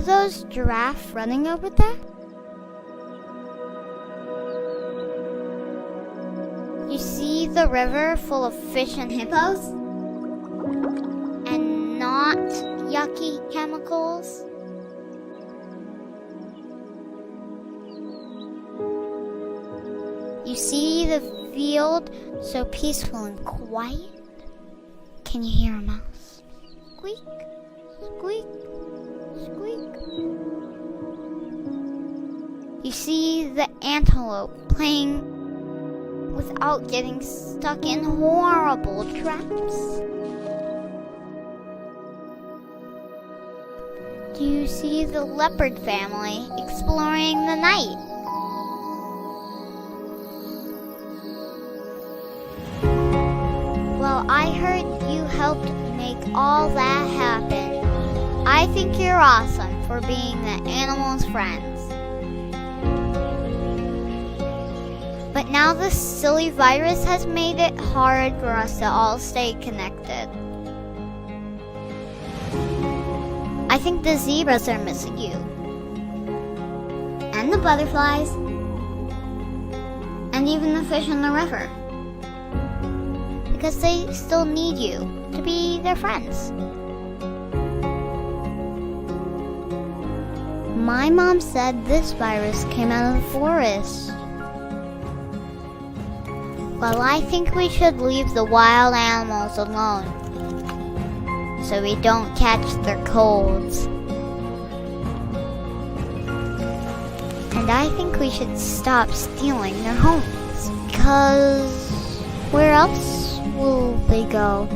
those giraffes running over there? You see the river full of fish and hippos? And not yucky chemicals? You see the field so peaceful and quiet? Can you hear a mouse? Squeak, squeak, squeak. You see the antelope playing without getting stuck in horrible traps. Do you see the leopard family exploring the night? Well, I heard you helped make all that happen. I think you're awesome for being the animals' friends. But now this silly virus has made it hard for us to all stay connected. I think the zebras are missing you. And the butterflies. And even the fish in the river. Because they still need you to be their friends. My mom said this virus came out of the forest. Well, I think we should leave the wild animals alone so we don't catch their colds. And I think we should stop stealing their homes, because where else will they go?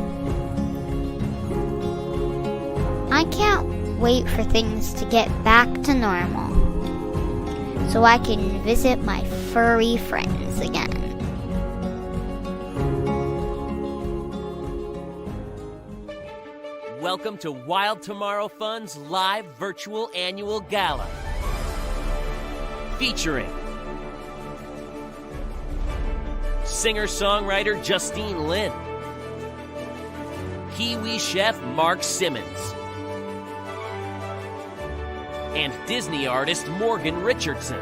I can't wait for things to get back to normal so I can visit my furry friends again. Welcome to Wild Tomorrow Fun's live virtual annual gala. Featuring singer-songwriter Justine Lin, Kiwi chef Mark Simmons, and Disney artist Morgan Richardson.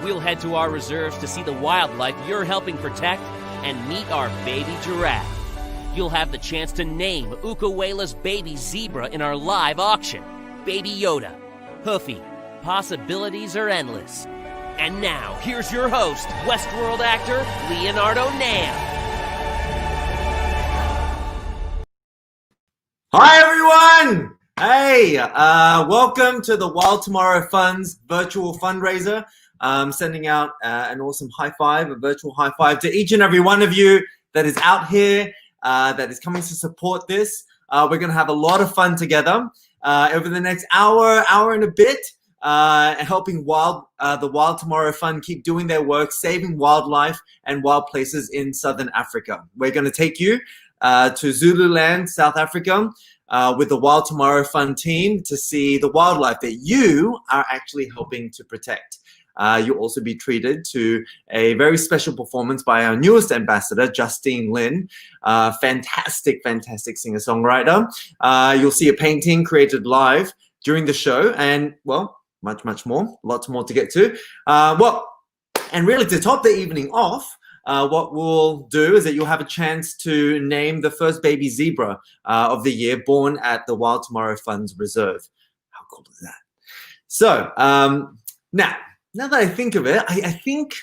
We'll head to our reserves to see the wildlife you're helping protect and meet our baby giraffe. You'll have the chance to name Ukawela's baby zebra in our live auction. Baby Yoda, Hoofy, possibilities are endless. And now, here's your host, Westworld actor Leonardo Nam. Hi everyone! Hey, welcome to the Wild Tomorrow Fun's virtual fundraiser. Sending out an awesome high five, a virtual high five to each and every one of you that is out here, that is coming to support this. We're going to have a lot of fun together over the next hour and a bit, helping the Wild Tomorrow Fund keep doing their work, saving wildlife and wild places in Southern Africa. We're going to take you to Zululand, South Africa, with the Wild Tomorrow Fund team to see the wildlife that you are actually helping to protect. You'll also be treated to a very special performance by our newest ambassador, Justine Lin, fantastic singer-songwriter. You'll see a painting created live during the show and, well, much more, lots more to get to. And really to top the evening off, what we'll do is that you'll have a chance to name the first baby zebra of the year born at the Wild Tomorrow Fund's reserve. How cool is that? So, now that I think of it, I think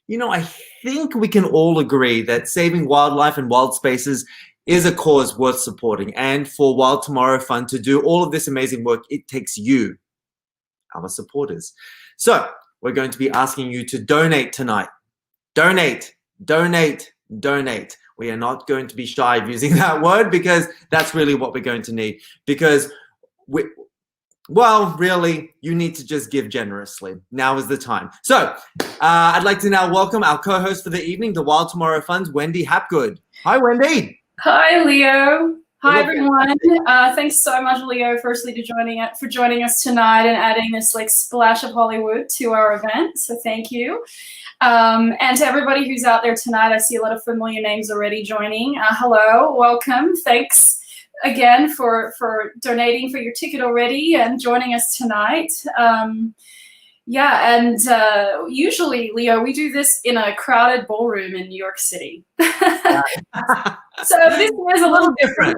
we can all agree that saving wildlife and wild spaces is a cause worth supporting. And for Wild Tomorrow Fund to do all of this amazing work, it takes you, our supporters. So we're going to be asking you to donate tonight. Donate. We are not going to be shy of using that word because that's really what we're going to need. Because really, you need to just give generously. Now is the time. So I'd like to now welcome our co-host for the evening, the Wild Tomorrow Fund's Wendy Hapgood. Hi, Wendy. Hi, Leo. Hi, everyone. Thanks so much, Leo, firstly for joining us tonight and adding this splash of Hollywood to our event. So thank you. And to everybody who's out there tonight, I see a lot of familiar names already joining. Hello, welcome. Thanks again for donating for your ticket already and joining us tonight. Usually, Leo, we do this in a crowded ballroom in New York City. So this is a little different.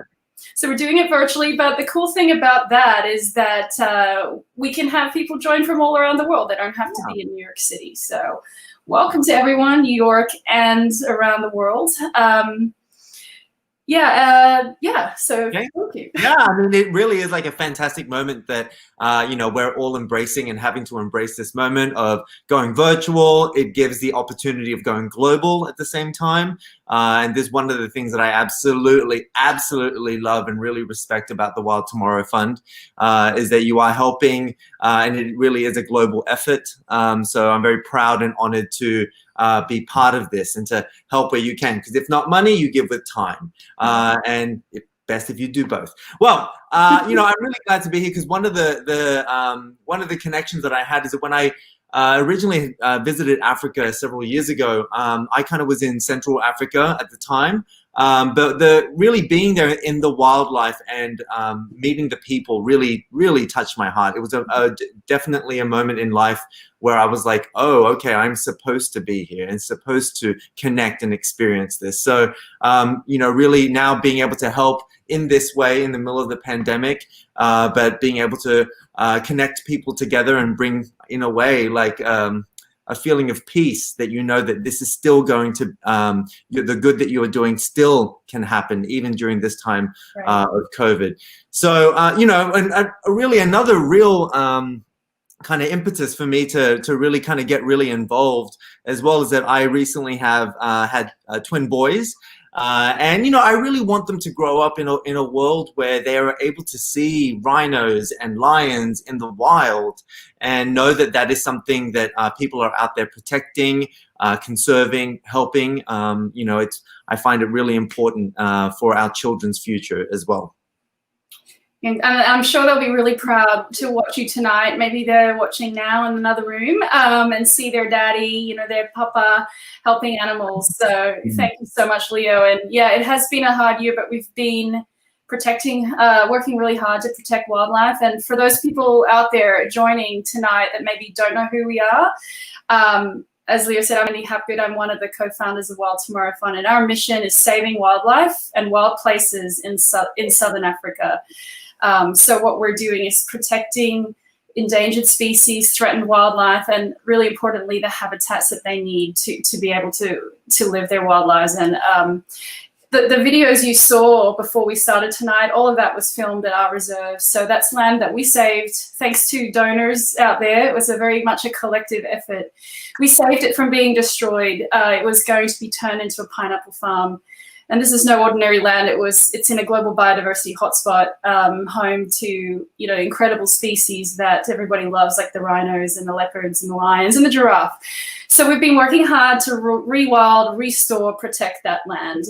So we're doing it virtually, but the cool thing about that is that we can have people join from all around the world. They don't have to be in New York City. So welcome to everyone, New York and around the world. So okay. Thank you. Yeah, I mean, it really is like a fantastic moment that, we're all embracing and having to embrace this moment of going virtual. It gives the opportunity of going global at the same time. And this is one of the things that I absolutely love and really respect about the Wild Tomorrow Fund, is that you are helping, and it really is a global effort. So I'm very proud and honored to be part of this and to help where you can, because if not money, you give with time, and best if you do both. Well, I'm really glad to be here, because one of the connections that I had is that when I originally visited Africa several years ago, I kind of was in Central Africa at the time. But really being there in the wildlife and meeting the people really touched my heart. It was definitely a moment in life where I was like, oh, okay, I'm supposed to be here and supposed to connect and experience this. So, really now being able to help in this way in the middle of the pandemic, but being able to connect people together and bring, in a way, like a feeling of peace, that that this is still going to, the good that you are doing still can happen even during this time of COVID. So, and really another real kind of impetus for me to really kind of get really involved, as well as that I recently have had twin boys. And I really want them to grow up in a world where they are able to see rhinos and lions in the wild, and know that that is something that people are out there protecting, conserving, helping. I find it really important for our children's future as well. And I'm sure they'll be really proud to watch you tonight. Maybe they're watching now in another room, and see their daddy, their papa helping animals. So thank you so much, Leo. And yeah, it has been a hard year, but we've been working really hard to protect wildlife. And for those people out there joining tonight that maybe don't know who we are, as Leo said, I'm Annie Hapgood. I'm one of the co-founders of Wild Tomorrow Fund, and our mission is saving wildlife and wild places in Southern Africa. So what we're doing is protecting endangered species, threatened wildlife, and really importantly, the habitats that they need to be able to live their wild lives. And the videos you saw before we started tonight, all of that was filmed at our reserve. So that's land that we saved thanks to donors out there. It was very much a collective effort. We saved it from being destroyed. It was going to be turned into a pineapple farm. And this is no ordinary land. It's in a global biodiversity hotspot, home to incredible species that everybody loves, like the rhinos and the leopards and the lions and the giraffe. So we've been working hard to rewild, restore, protect that land,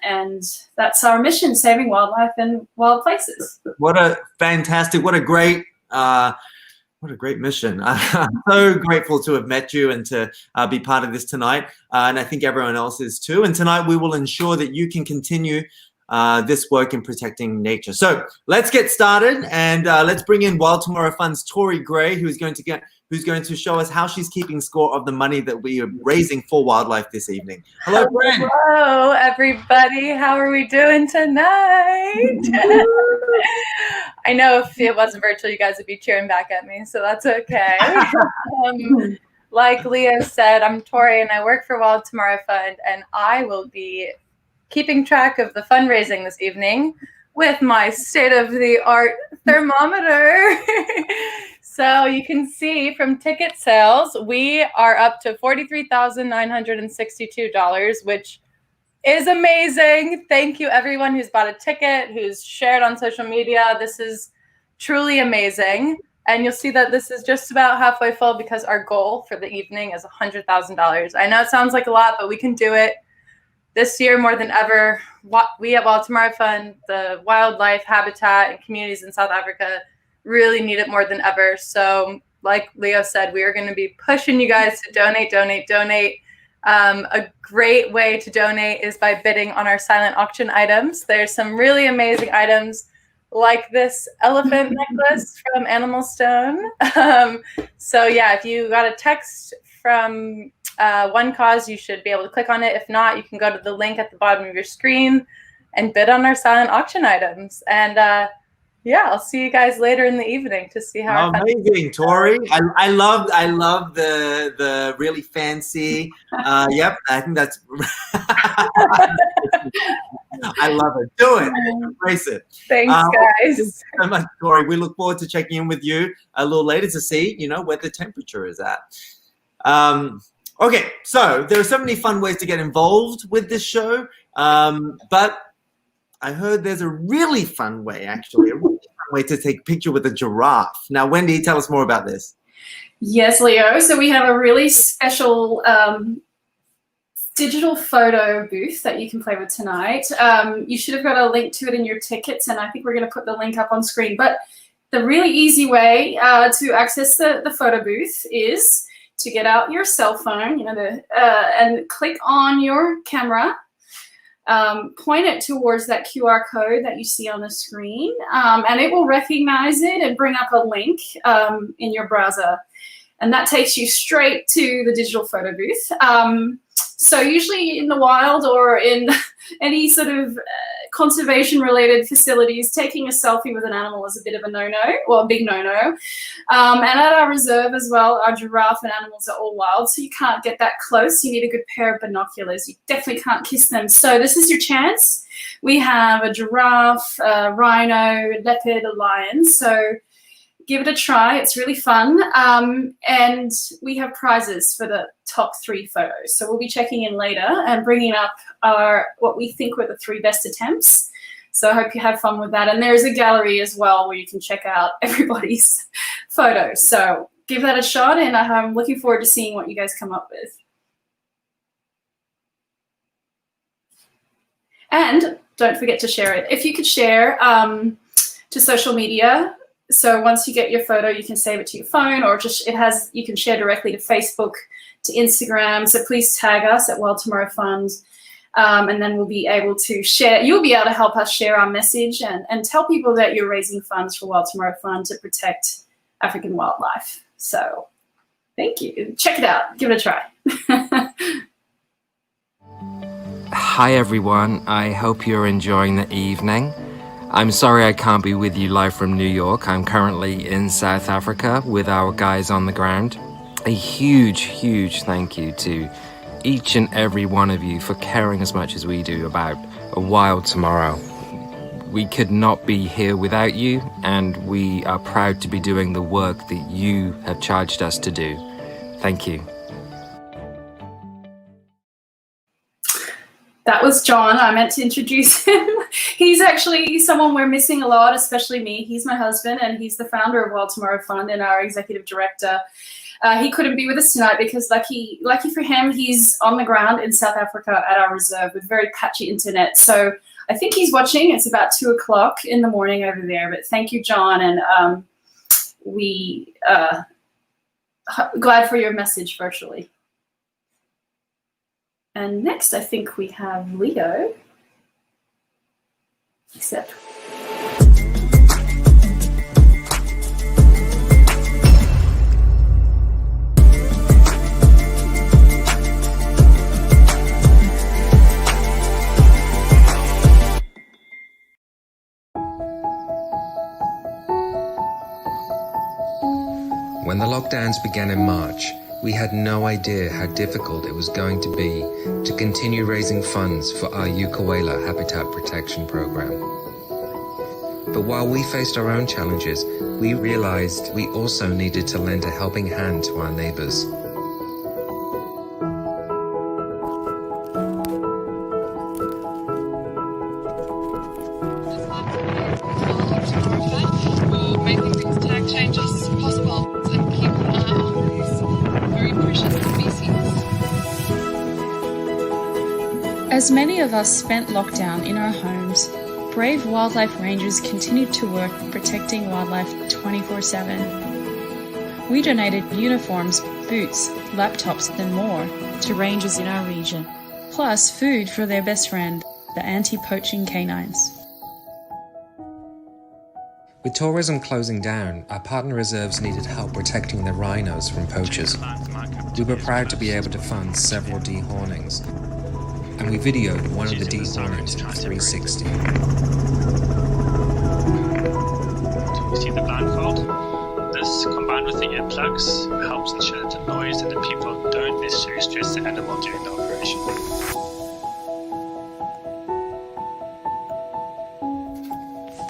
and that's our mission: saving wildlife and wild places. What a great mission. I'm so grateful to have met you and to be part of this tonight. And I think everyone else is too. And tonight we will ensure that you can continue this work in protecting nature. So let's get started, and let's bring in Wild Tomorrow Fund's Tori Gray, who's going to show us how she's keeping score of the money that we are raising for wildlife this evening. Hello, friend. Hello, everybody. How are we doing tonight? I know if it wasn't virtual, you guys would be cheering back at me, so that's okay. Like Leo said, I'm Tori, and I work for Wild Tomorrow Fund, and I will be keeping track of the fundraising this evening with my state-of-the-art thermometer. So you can see from ticket sales, we are up to $43,962, which is amazing. Thank you, everyone who's bought a ticket, who's shared on social media. This is truly amazing. And you'll see that this is just about halfway full, because our goal for the evening is $100,000. I know it sounds like a lot, but we can do it. This year, more than ever, we at Wild Tomorrow Fund, the wildlife, habitat, and communities in South Africa really need it more than ever. So like Leo said, we are going to be pushing you guys to donate. A great way to donate is by bidding on our silent auction items. There's some really amazing items like this elephant necklace from Animal Stone. So yeah, if you got a text from One Cause, you should be able to click on it. If not, you can go to the link at the bottom of your screen and bid on our silent auction items. And yeah, I'll see you guys later in the evening to see how. Amazing, Tori! I love the really fancy. Yep, I think that's. I love it. Do it. Embrace it. Thanks, guys. Thank you so much, Tori. We look forward to checking in with you a little later to see, where the temperature is at. Okay, so there are so many fun ways to get involved with this show, but I heard there's a really fun way, actually, a really fun way to take a picture with a giraffe. Now, Wendy, tell us more about this. Yes, Leo. So we have a really special digital photo booth that you can play with tonight. You should have got a link to it in your tickets, and I think we're going to put the link up on screen. But the really easy way to access the photo booth is to get out your cell phone, and click on your camera. Point it towards that QR code that you see on the screen, and it will recognize it and bring up a link in your browser. And that takes you straight to the digital photo booth. So usually in the wild or in any sort of conservation-related facilities, taking a selfie with an animal is a bit of a no-no, well, a big no-no. And at our reserve as well, our giraffe and animals are all wild, so you can't get that close. You need a good pair of binoculars. You definitely can't kiss them. So this is your chance. We have a giraffe, a rhino, a leopard, a lion. So give it a try. It's really fun. And we have prizes for the top 3 photos. So we'll be checking in later and bringing up what we think were the 3 best attempts. So I hope you have fun with that. And there's a gallery as well where you can check out everybody's photos. So give that a shot, and I'm looking forward to seeing what you guys come up with. And don't forget to share it. If you could share to social media. So once you get your photo, you can save it to your phone, or you can share directly to Facebook, to Instagram. So please tag us at Wild Tomorrow Fund, and then we'll be able to share. You'll be able to help us share our message and tell people that you're raising funds for Wild Tomorrow Fund to protect African wildlife. So thank you. Check it out. Give it a try. Hi everyone. I hope you're enjoying the evening. I'm sorry I can't be with you live from New York. I'm currently in South Africa with our guys on the ground. A huge, huge thank you to each and every one of you for caring as much as we do about a wild tomorrow. We could not be here without you, and we are proud to be doing the work that you have charged us to do. Thank you. That was John. I meant to introduce him. He's actually someone we're missing a lot, especially me. He's my husband, and he's the founder of Wild Tomorrow Fund and our executive director. He couldn't be with us tonight because lucky for him, he's on the ground in South Africa at our reserve with very patchy internet. So I think he's watching. It's about 2 o'clock in the morning over there. But thank you, John, and we glad for your message virtually. And next, I think we have Leo. Except. When the lockdowns began in March, we had no idea how difficult it was going to be to continue raising funds for our Ukulele Habitat Protection Program. But while we faced our own challenges, we realized we also needed to lend a helping hand to our neighbors. Making these tag changes possible and keep an eye on these very precious species. As many of us spent lockdown in our homes, brave wildlife rangers continued to work protecting wildlife 24/7. We donated uniforms, boots, laptops, and more to rangers in our region, plus food for their best friend, the anti-poaching canines. With tourism closing down, our partner reserves needed help protecting the rhinos from poachers. We were proud to be able to fund several dehornings, and we videoed one of the dehornings in 360. You see the blindfold? This, combined with the earplugs, helps ensure that the noise and the people don't necessarily stress the animal during the operation.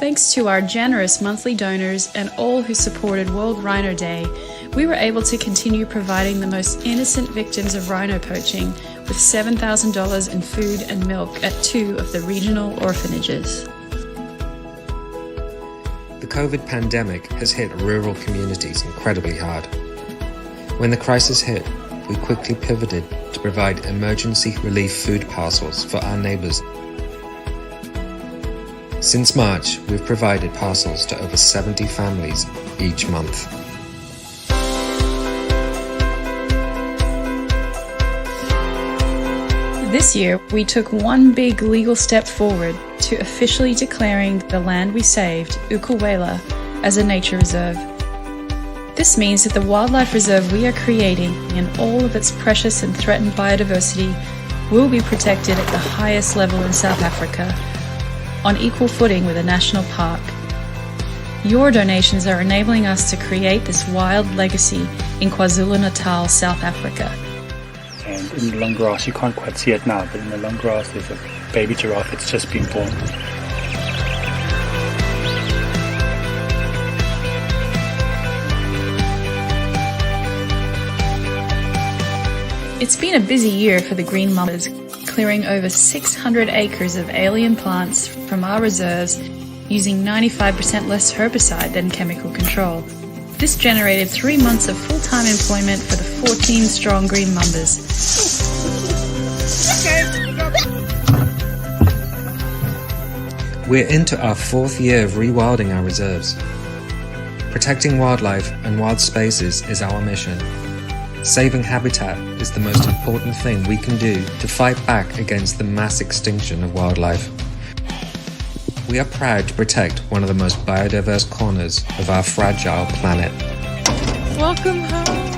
Thanks to our generous monthly donors and all who supported World Rhino Day, we were able to continue providing the most innocent victims of rhino poaching with $7,000 in food and milk at 2 of the regional orphanages. The COVID pandemic has hit rural communities incredibly hard. When the crisis hit, we quickly pivoted to provide emergency relief food parcels for our neighbours. Since March, we've provided parcels to over 70 families each month. This year, we took one big legal step forward to officially declaring the land we saved, Ukuwela, as a nature reserve. This means that the wildlife reserve we are creating and all of its precious and threatened biodiversity will be protected at the highest level in South Africa, on equal footing with a national park. Your donations are enabling us to create this wild legacy in KwaZulu-Natal, South Africa. And in the long grass, you can't quite see it now, but in the long grass there's a baby giraffe that's just been born. It's been a busy year for the Green Mambas, clearing over 600 acres of alien plants from our reserves using 95% less herbicide than chemical control. This generated 3 months of full-time employment for the 14-strong Green Mambas. We're into our 4th year of rewilding our reserves. Protecting wildlife and wild spaces is our mission. Saving habitat is the most important thing we can do to fight back against the mass extinction of wildlife. We are proud to protect one of the most biodiverse corners of our fragile planet. Welcome home!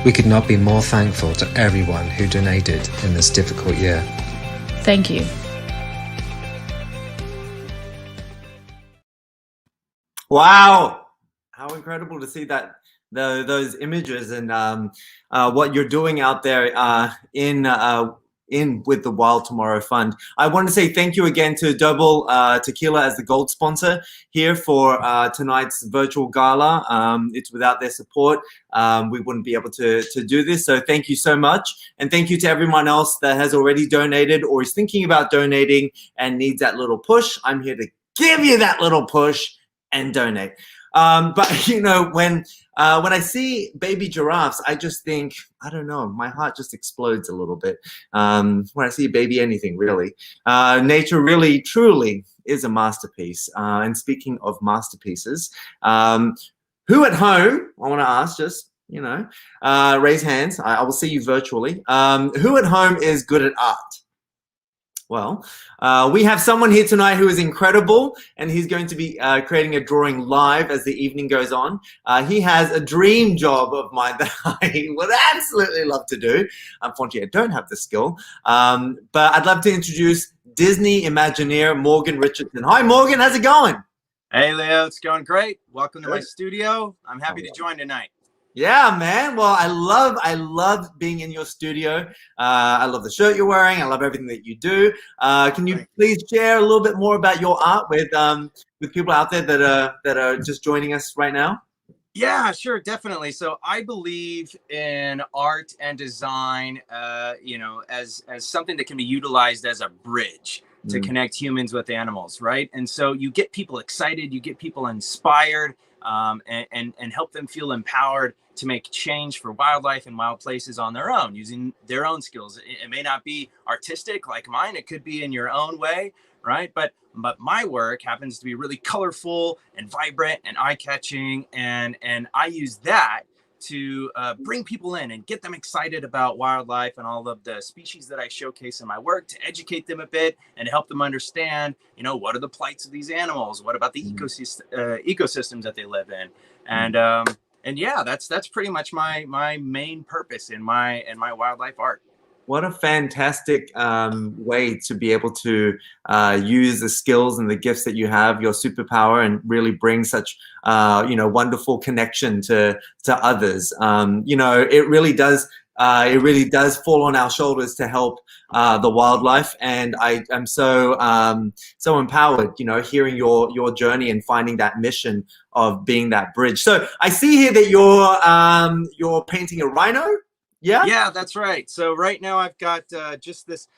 We could not be more thankful to everyone who donated in this difficult year. Thank you. Wow, how incredible to see that those images and what you're doing out there in with the Wild Tomorrow Fund. I want to say thank you again to Double Tequila as the gold sponsor here for tonight's virtual gala. It's without their support, we wouldn't be able to do this. So thank you so much. And thank you to everyone else that has already donated or is thinking about donating and needs that little push. I'm here to give you that little push and donate. But you know, when I see baby giraffes, I just think, I don't know, my heart just explodes a little bit. When I see baby anything, really. Nature really, truly is a masterpiece. And speaking of masterpieces, who at home, I want to ask just, you know, raise hands. I will see you virtually. Who at home is good at art? Well, we have someone here tonight who is incredible, and he's going to be creating a drawing live as the evening goes on. He has a dream job of mine that I would absolutely love to do. Unfortunately, I don't have the skill, but I'd love to introduce Disney Imagineer Morgan Richardson. Hi, Morgan. How's it going? Hey, Leo. It's going great. Welcome to my studio. I'm happy to join tonight. Yeah, man. Well, I love being in your studio. I love the shirt you're wearing. I love everything that you do. Can you please share a little bit more about your art with people out there that are just joining us right now? Yeah, sure, definitely. So I believe in art and design, you know, as something that can be utilized as a bridge. to connect humans with animals, right? And so you get people excited, you get people inspired, and help them feel empowered to make change for wildlife and wild places on their own, using their own skills. It may not be artistic like mine, it could be in your own way, right? But my work happens to be really colorful and vibrant and eye-catching, and I use that to bring people in and get them excited about wildlife and all of the species that I showcase in my work, to educate them a bit and help them understand, what are the plights of these animals? What about the ecosystems that they live in? And yeah, that's pretty much my main purpose in my wildlife art. What a fantastic way to be able to use the skills and the gifts that you have, your superpower, and really bring such wonderful connection to others. It really does fall on our shoulders to help the wildlife, and I'm so empowered, hearing your journey and finding that mission of being that bridge. So I see here that you're painting a rhino. Yeah, that's right. So right now I've got just this,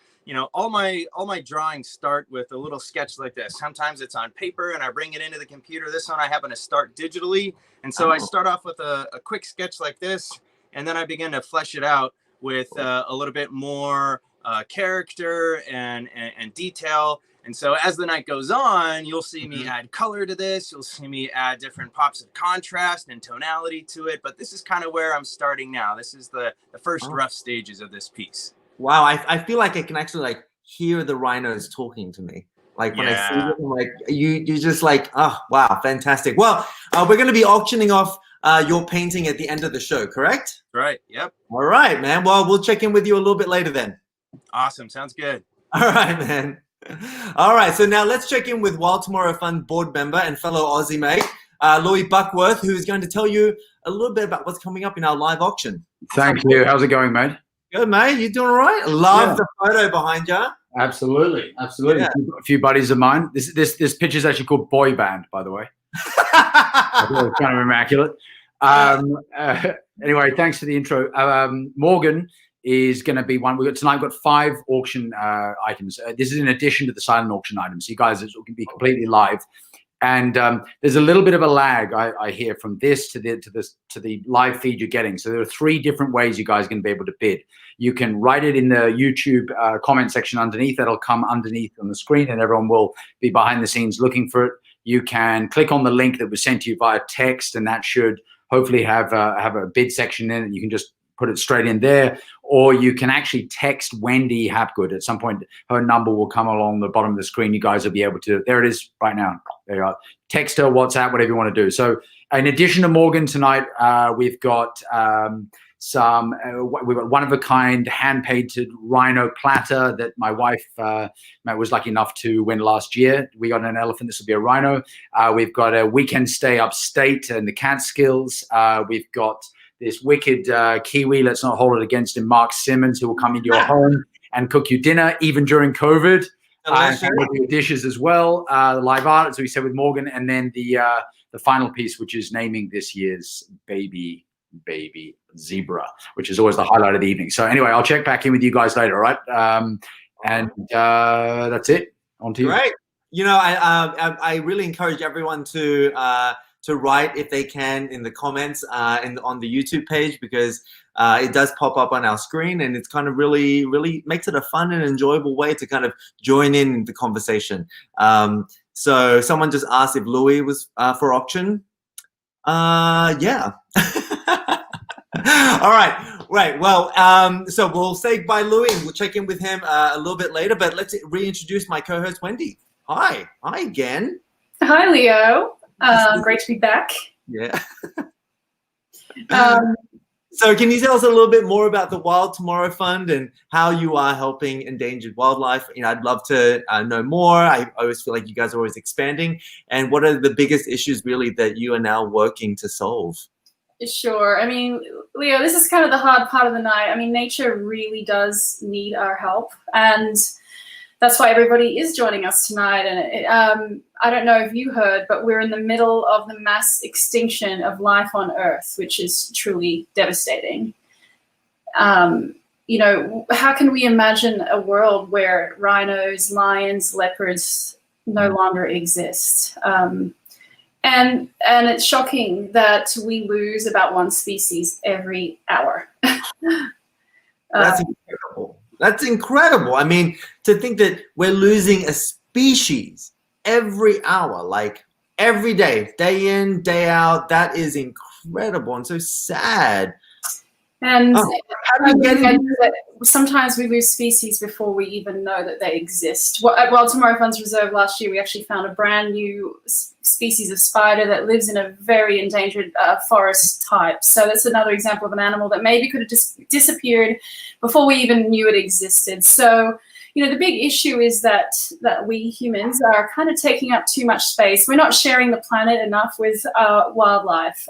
all my drawings start with a little sketch like this. Sometimes it's on paper and I bring it into the computer. This one I happen to start digitally. And so I start off with a quick sketch like this, and then I begin to flesh it out with a little bit more character and detail. And so as the night goes on, you'll see me add color to this. You'll see me add different pops of contrast and tonality to it. But this is kind of where I'm starting now. This is the first rough stages of this piece. Wow, I feel like I can actually hear the rhinos talking to me. Like when I see them, you just oh wow, fantastic. Well, we're going to be auctioning off your painting at the end of the show, correct? Right. Yep. All right, man. Well, we'll check in with you a little bit later then. Awesome. Sounds good. All right, man. All right, so now let's check in with Wild Tomorrow Fund board member and fellow Aussie mate, Louis Buckworth, who is going to tell you a little bit about what's coming up in our live auction. Thank you. How's it going, mate? Good, mate. You doing all right? Love the photo behind you. Absolutely. Yeah. A few buddies of mine. This picture is actually called Boy Band, by the way. It's kind of immaculate. Anyway, thanks for the intro. Morgan is going to be one. We've got 5 auction items. This is in addition to the silent auction items. So you guys, it can be completely live. And there's a little bit of a lag I hear from this to the live feed you're getting. So there are 3 different ways you guys are going to be able to bid. You can write it in the YouTube comment section underneath. That'll come underneath on the screen, and everyone will be behind the scenes looking for it. You can click on the link that was sent to you via text, and that should hopefully have a bid section in it, and you can just put it straight in there. Or you can actually text Wendy Hapgood. At some point, her number will come along the bottom of the screen. You guys will be able to, there it is right now. There you are. Text her, WhatsApp, whatever you want to do. So in addition to Morgan tonight, we've got we've got one-of-a-kind hand-painted rhino platter that my wife was lucky enough to win last year. We got an elephant. This will be a rhino. We've got a weekend stay upstate in the Catskills. We've got this wicked Kiwi, let's not hold it against him, Mark Simmons, who will come into your home and cook you dinner, even during COVID. And with your dishes as well. The live art, as we said with Morgan, and then the final piece, which is naming this year's baby zebra, which is always the highlight of the evening. So anyway, I'll check back in with you guys later, all right? And that's it. On to you. Great. I really encourage everyone to write, if they can, in the comments on the YouTube page, because it does pop up on our screen, and it's kind of really makes it a fun and enjoyable way to kind of join in the conversation. So someone just asked if Louis was for auction. Yeah. All right. Right. Well, so we'll say bye, Louis, and we'll check in with him a little bit later. But let's reintroduce my co-host, Wendy. Hi. Hi again. Hi, Leo. Great to be back. Yeah. So can you tell us a little bit more about the Wild Tomorrow Fund and how you are helping endangered wildlife? I'd love to know more. I always feel like you guys are always expanding. And what are the biggest issues really that you are now working to solve? Sure. I mean, Leo, this is kind of the hard part of the night. I mean, nature really does need our help. And that's why everybody is joining us tonight. And I don't know if you heard, but we're in the middle of the mass extinction of life on Earth, which is truly devastating. you know, how can we imagine a world where rhinos, lions, leopards no longer exist? And it's shocking that we lose about one species every hour. That's incredible. That's incredible. I mean, to think that we're losing a species every hour, like every day, day in, day out, that is incredible and so sad. And that sometimes we lose species before we even know that they exist. At Wild Tomorrow Funds Reserve last year, we actually found a brand new species of spider that lives in a very endangered forest type. So that's another example of an animal that maybe could have just disappeared before we even knew it existed. So, you know, the big issue is that we humans are kind of taking up too much space. We're not sharing the planet enough with wildlife.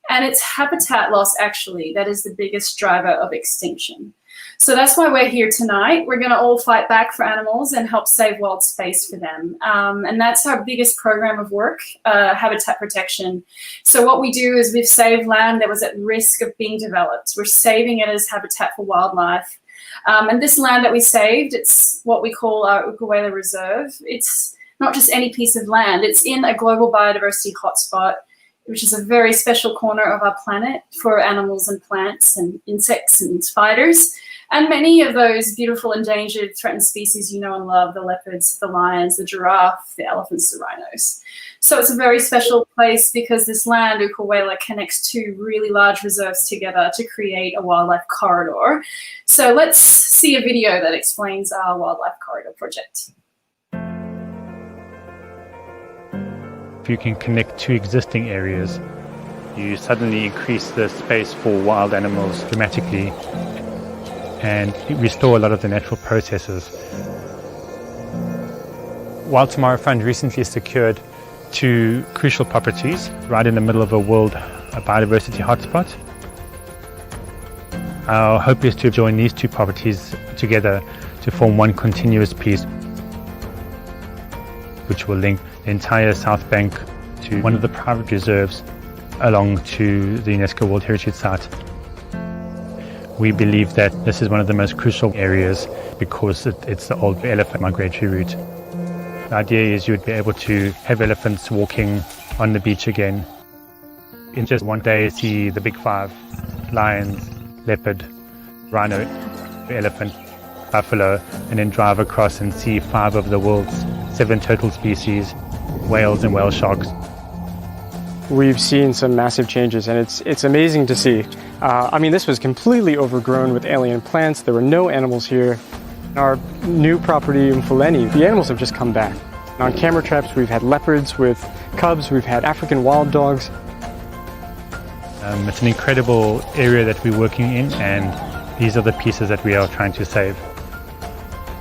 And it's habitat loss, actually, that is the biggest driver of extinction. So that's why we're here tonight. We're going to all fight back for animals and help save wild space for them. And that's our biggest program of work, habitat protection. So what we do is we've saved land that was at risk of being developed. We're saving it as habitat for wildlife. And this land that we saved, it's what we call our Ukuwela Reserve. It's not just any piece of land. It's in a global biodiversity hotspot, which is a very special corner of our planet for animals and plants and insects and spiders. And many of those beautiful endangered threatened species you know and love, the leopards, the lions, the giraffe, the elephants, the rhinos. So it's a very special place because this land, Ukuwela, connects two really large reserves together to create a wildlife corridor. So let's see a video that explains our wildlife corridor project. If you can connect two existing areas, you suddenly increase the space for wild animals dramatically and restore a lot of the natural processes. Wild Tomorrow Fund recently secured 2 crucial properties right in the middle of a world biodiversity hotspot. Our hope is to join these 2 properties together to form one continuous piece which will link the entire South Bank to one of the private reserves along to the UNESCO World Heritage Site. We believe that this is one of the most crucial areas because it's the old elephant migratory route. The idea is you would be able to have elephants walking on the beach again. In just one day, see the big 5, lions, leopard, rhino, elephant, buffalo, and then drive across and see 5 of the world's 7 total species, whales and whale sharks. We've seen some massive changes, and it's amazing to see. I mean, this was completely overgrown with alien plants. There were no animals here. Our new property in Mfuleni, the animals have just come back. On camera traps, we've had leopards with cubs, we've had African wild dogs. It's an incredible area that we're working in, and these are the pieces that we are trying to save.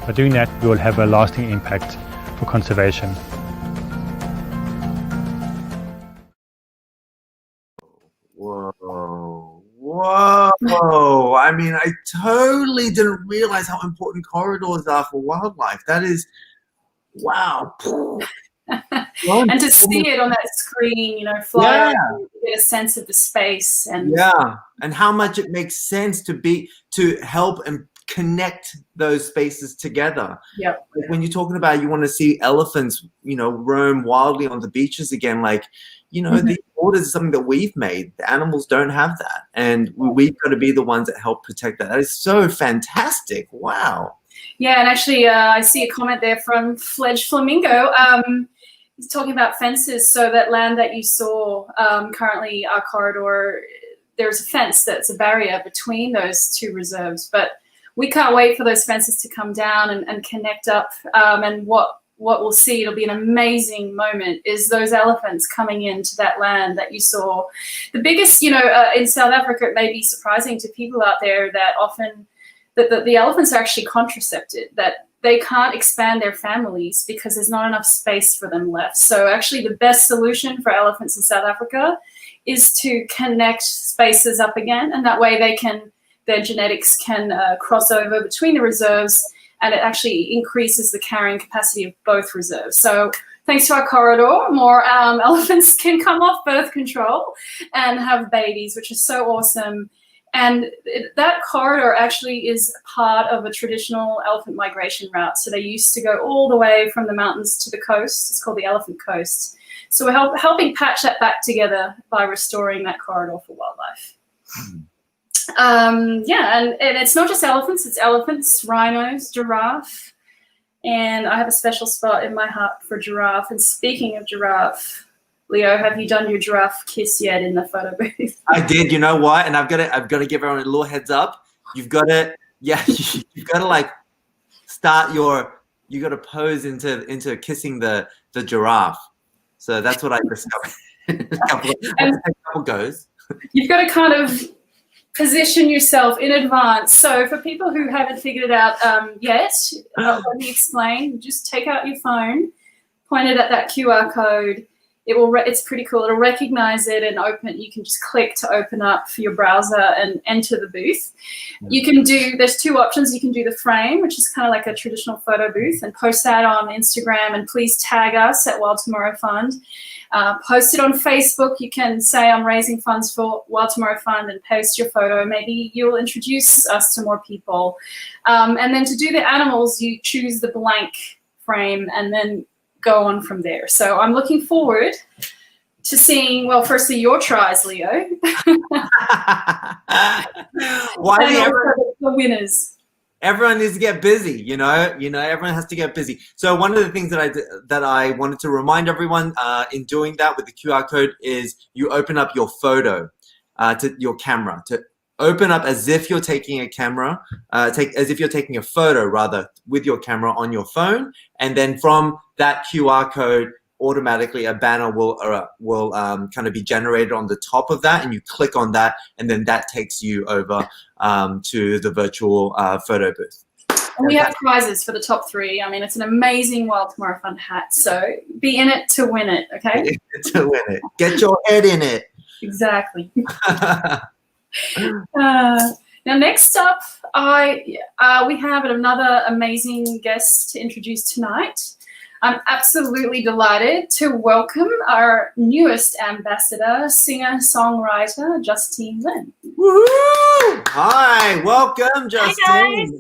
By doing that, we will have a lasting impact for conservation. Whoa. I mean, I totally didn't realize how important corridors are for wildlife. That is, wow. And to see it on that screen, you know, fly up, you get a sense of the space. And and how much it makes sense to help and connect those spaces together. Yep. Like when you're talking about you want to see elephants, you know, roam wildly on the beaches again, like, you know, the borders is something that we've made. The animals don't have that. And we've got to be the ones that help protect that. That is so fantastic. Wow. Yeah, and actually I see a comment there from Fledged Flamingo. He's talking about fences. So that land that you saw, currently our corridor, there's a fence that's a barrier between those 2 reserves. But we can't wait for those fences to come down and connect up. And what we'll see, it'll be an amazing moment, is those elephants coming into that land that you saw. The biggest, you know, in South Africa, it may be surprising to people out there that often that the elephants are actually contracepted, that they can't expand their families because there's not enough space for them left. So actually the best solution for elephants in South Africa is to connect spaces up again, and that way their genetics can cross over between the reserves, and it actually increases the carrying capacity of both reserves. So thanks to our corridor, more elephants can come off birth control and have babies, which is so awesome. And that corridor actually is part of a traditional elephant migration route. So they used to go all the way from the mountains to the coast. It's called the Elephant Coast. So we're helping patch that back together by restoring that corridor for wildlife. Yeah, and it's not just it's rhinos, giraffe, and I have a special spot in my heart for giraffe. And speaking of giraffe, Leo, have you done your giraffe kiss yet in the photo booth? I did. You know what? And I've got to give everyone a little heads up. You've got to, you've got to like you got to pose into kissing the giraffe. So that's what I discovered. a couple goes. You've got to kind of position yourself in advance. So for people who haven't figured it out yet, let me explain. Just take out your phone, point it at that QR code. It's pretty cool. It'll recognize it and open it. You can just click to open up for your browser and enter the booth. You can there's two options. You can do the frame, which is kind of like a traditional photo booth, and post that on Instagram, and please tag us at Wild Tomorrow Fund. Post it on Facebook. You can say I'm raising funds for Wild Tomorrow Fund and post your photo. Maybe you'll introduce us to more people. And then to do the animals, you choose the blank frame and then go on from there. So I'm looking forward to seeing, well, firstly, your tries, Leo. Why the winners? Everyone needs to get busy, you know, everyone has to get busy. So one of the things that I wanted to remind everyone in doing that with the QR code is you open up your photo to your camera, to open up as if you're taking a camera, as if you're taking a photo rather with your camera on your phone. And then from that QR code, automatically a banner will kind of be generated on the top of that, and you click on that, and then that takes you over to the virtual photo booth. And we have prizes for the top 3. I mean, it's an amazing Wild Tomorrow Fund hat. So be in it to win it, okay? Be in it to win it. Get your head in it. Exactly. Now, next up, we have another amazing guest to introduce tonight. I'm absolutely delighted to welcome our newest ambassador, singer-songwriter, Justine Lin. Woohoo! Hi, welcome, Justine. Hi, guys.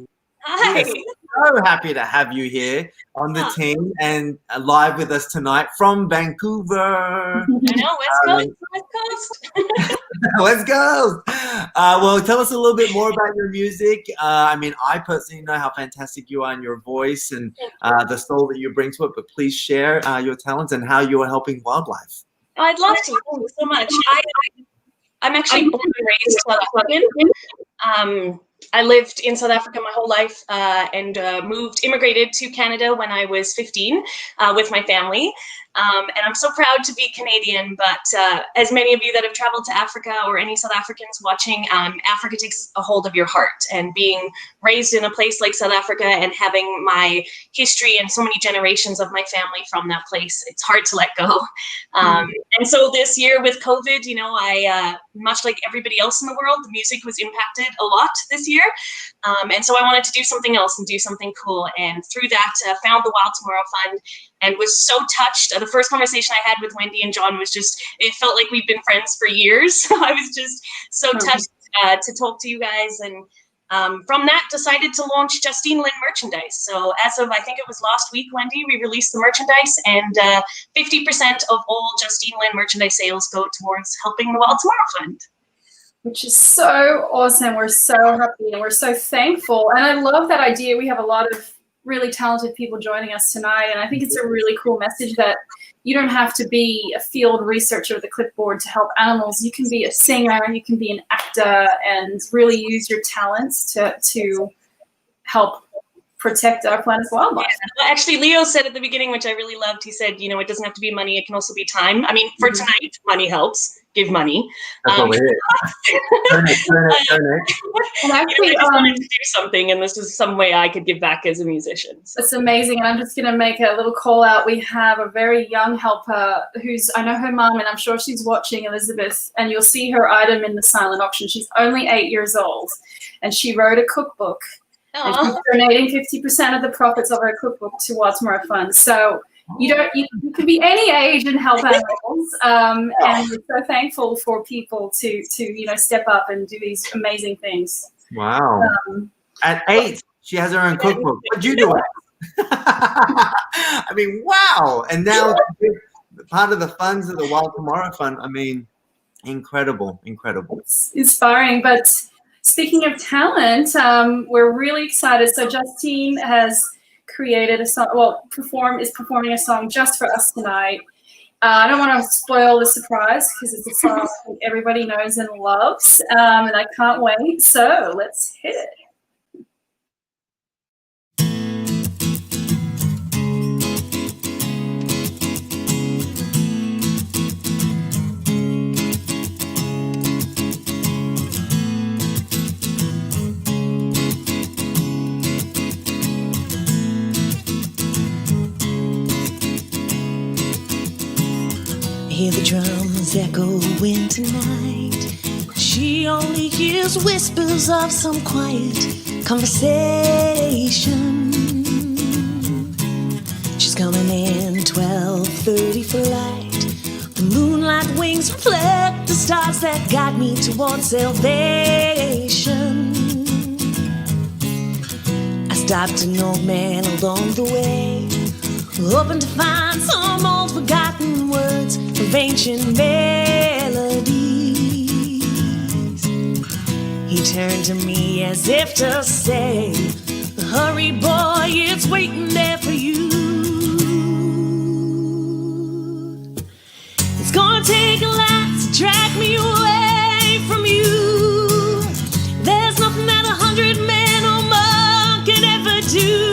Hi. We're so happy to have you here on the team and live with us tonight from Vancouver. I know, West Coast. Let's go. Well, tell us a little bit more about your music. I mean, I personally know how fantastic you are in your voice and the soul that you bring to it, but please share your talents and how you are helping wildlife. I'd love to. Thank you so much. I'm actually born and raised South African. I lived in South Africa my whole life and immigrated to Canada when I was 15 with my family. And I'm so proud to be Canadian, but as many of you that have traveled to Africa or any South Africans watching, Africa takes a hold of your heart. And being raised in a place like South Africa and having my history and so many generations of my family from that place, it's hard to let go. And so this year with COVID, you know, I, much like everybody else in the world, the music was impacted a lot this year. And so I wanted to do something else and do something cool. And through that, found the Wild Tomorrow Fund and was so touched. The first conversation I had with Wendy and John was just, it felt like we've been friends for years. I was just so touched to talk to you guys. And from that, decided to launch Justine Lin merchandise. So as of, I think it was last week, Wendy, we released the merchandise, and 50% of all Justine Lin merchandise sales go towards helping the Wild Tomorrow Fund. Which is so awesome. We're so happy and we're so thankful. And I love that idea. We have a lot of really talented people joining us tonight. And I think it's a really cool message that you don't have to be a field researcher with a clipboard to help animals. You can be a singer, you can be an actor, and really use your talents to help protect our planet's wildlife. Yeah. Actually, Leo said at the beginning, which I really loved, he said, you know, it doesn't have to be money, it can also be time. I mean, for tonight, money helps. Give money. That's what we did. Turn it. And actually, I just wanted to do something, and this is some way I could give back as a musician. So. It's amazing, and I'm just going to make a little call out. We have a very young helper who's, I know her mom, and I'm sure she's watching, Elizabeth, and you'll see her item in the silent auction. She's only 8 years old, and she wrote a cookbook. And she's donating 50% of the profits of her cookbook to Wild Tomorrow Fund. So you can be any age and help animals. And we're so thankful for people to step up and do these amazing things. Wow. At 8, she has her own cookbook. What'd you do? I mean, wow. And now part of the funds of the Wild Tomorrow Fund, I mean, incredible. It's inspiring. But speaking of talent, we're really excited. So Justine has created a song, is performing a song just for us tonight. I don't want to spoil the surprise because it's a song everybody knows and loves, and I can't wait. So let's hit it. Hear the drums echoing tonight. She only hears whispers of some quiet conversation. She's coming in 12:30 for light. The moonlight wings reflect the stars that guide me towards salvation. I stopped an old man along the way, hoping to find some old forgotten words of ancient melodies. He turned to me as if to say, hurry boy, it's waiting there for you. It's gonna take a lot to drag me away from you. There's nothing that 100 men or more could ever do.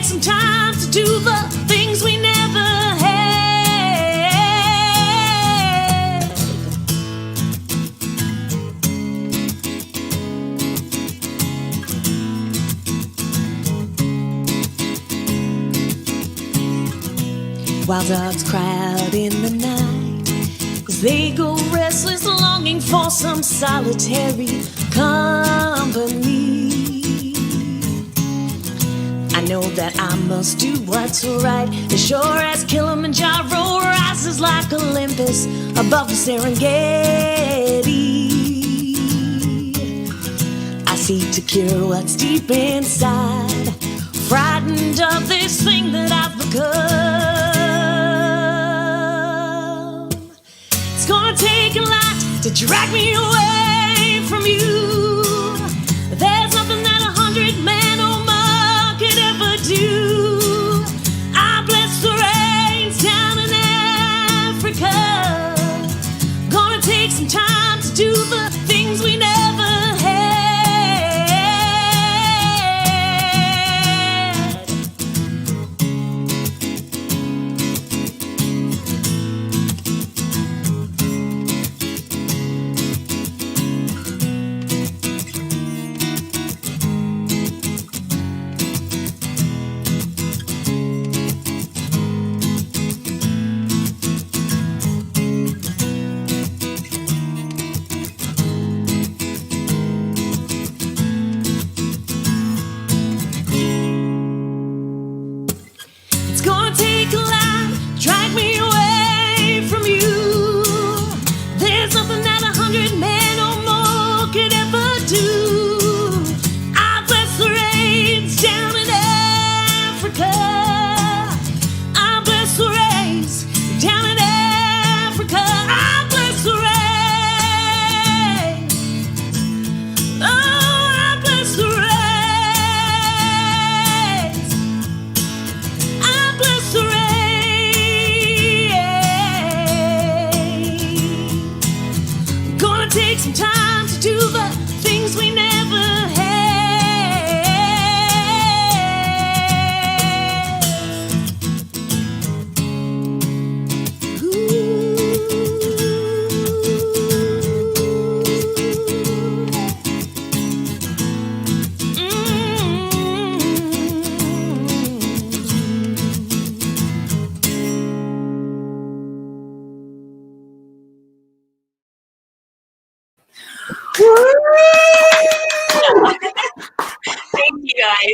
Some time to do the things we never had. Wild dogs cry out in the night as they go restless, longing for some solitary company. I know that I must do what's right, as sure as Kilimanjaro rises like Olympus above the Serengeti. I seek to cure what's deep inside, frightened of this thing that I've become. It's gonna take a lot to drag me away from you. There's nothing that 100 men or more could ever do. I bless the rains down in Africa. Gonna take some time to do the things we never had.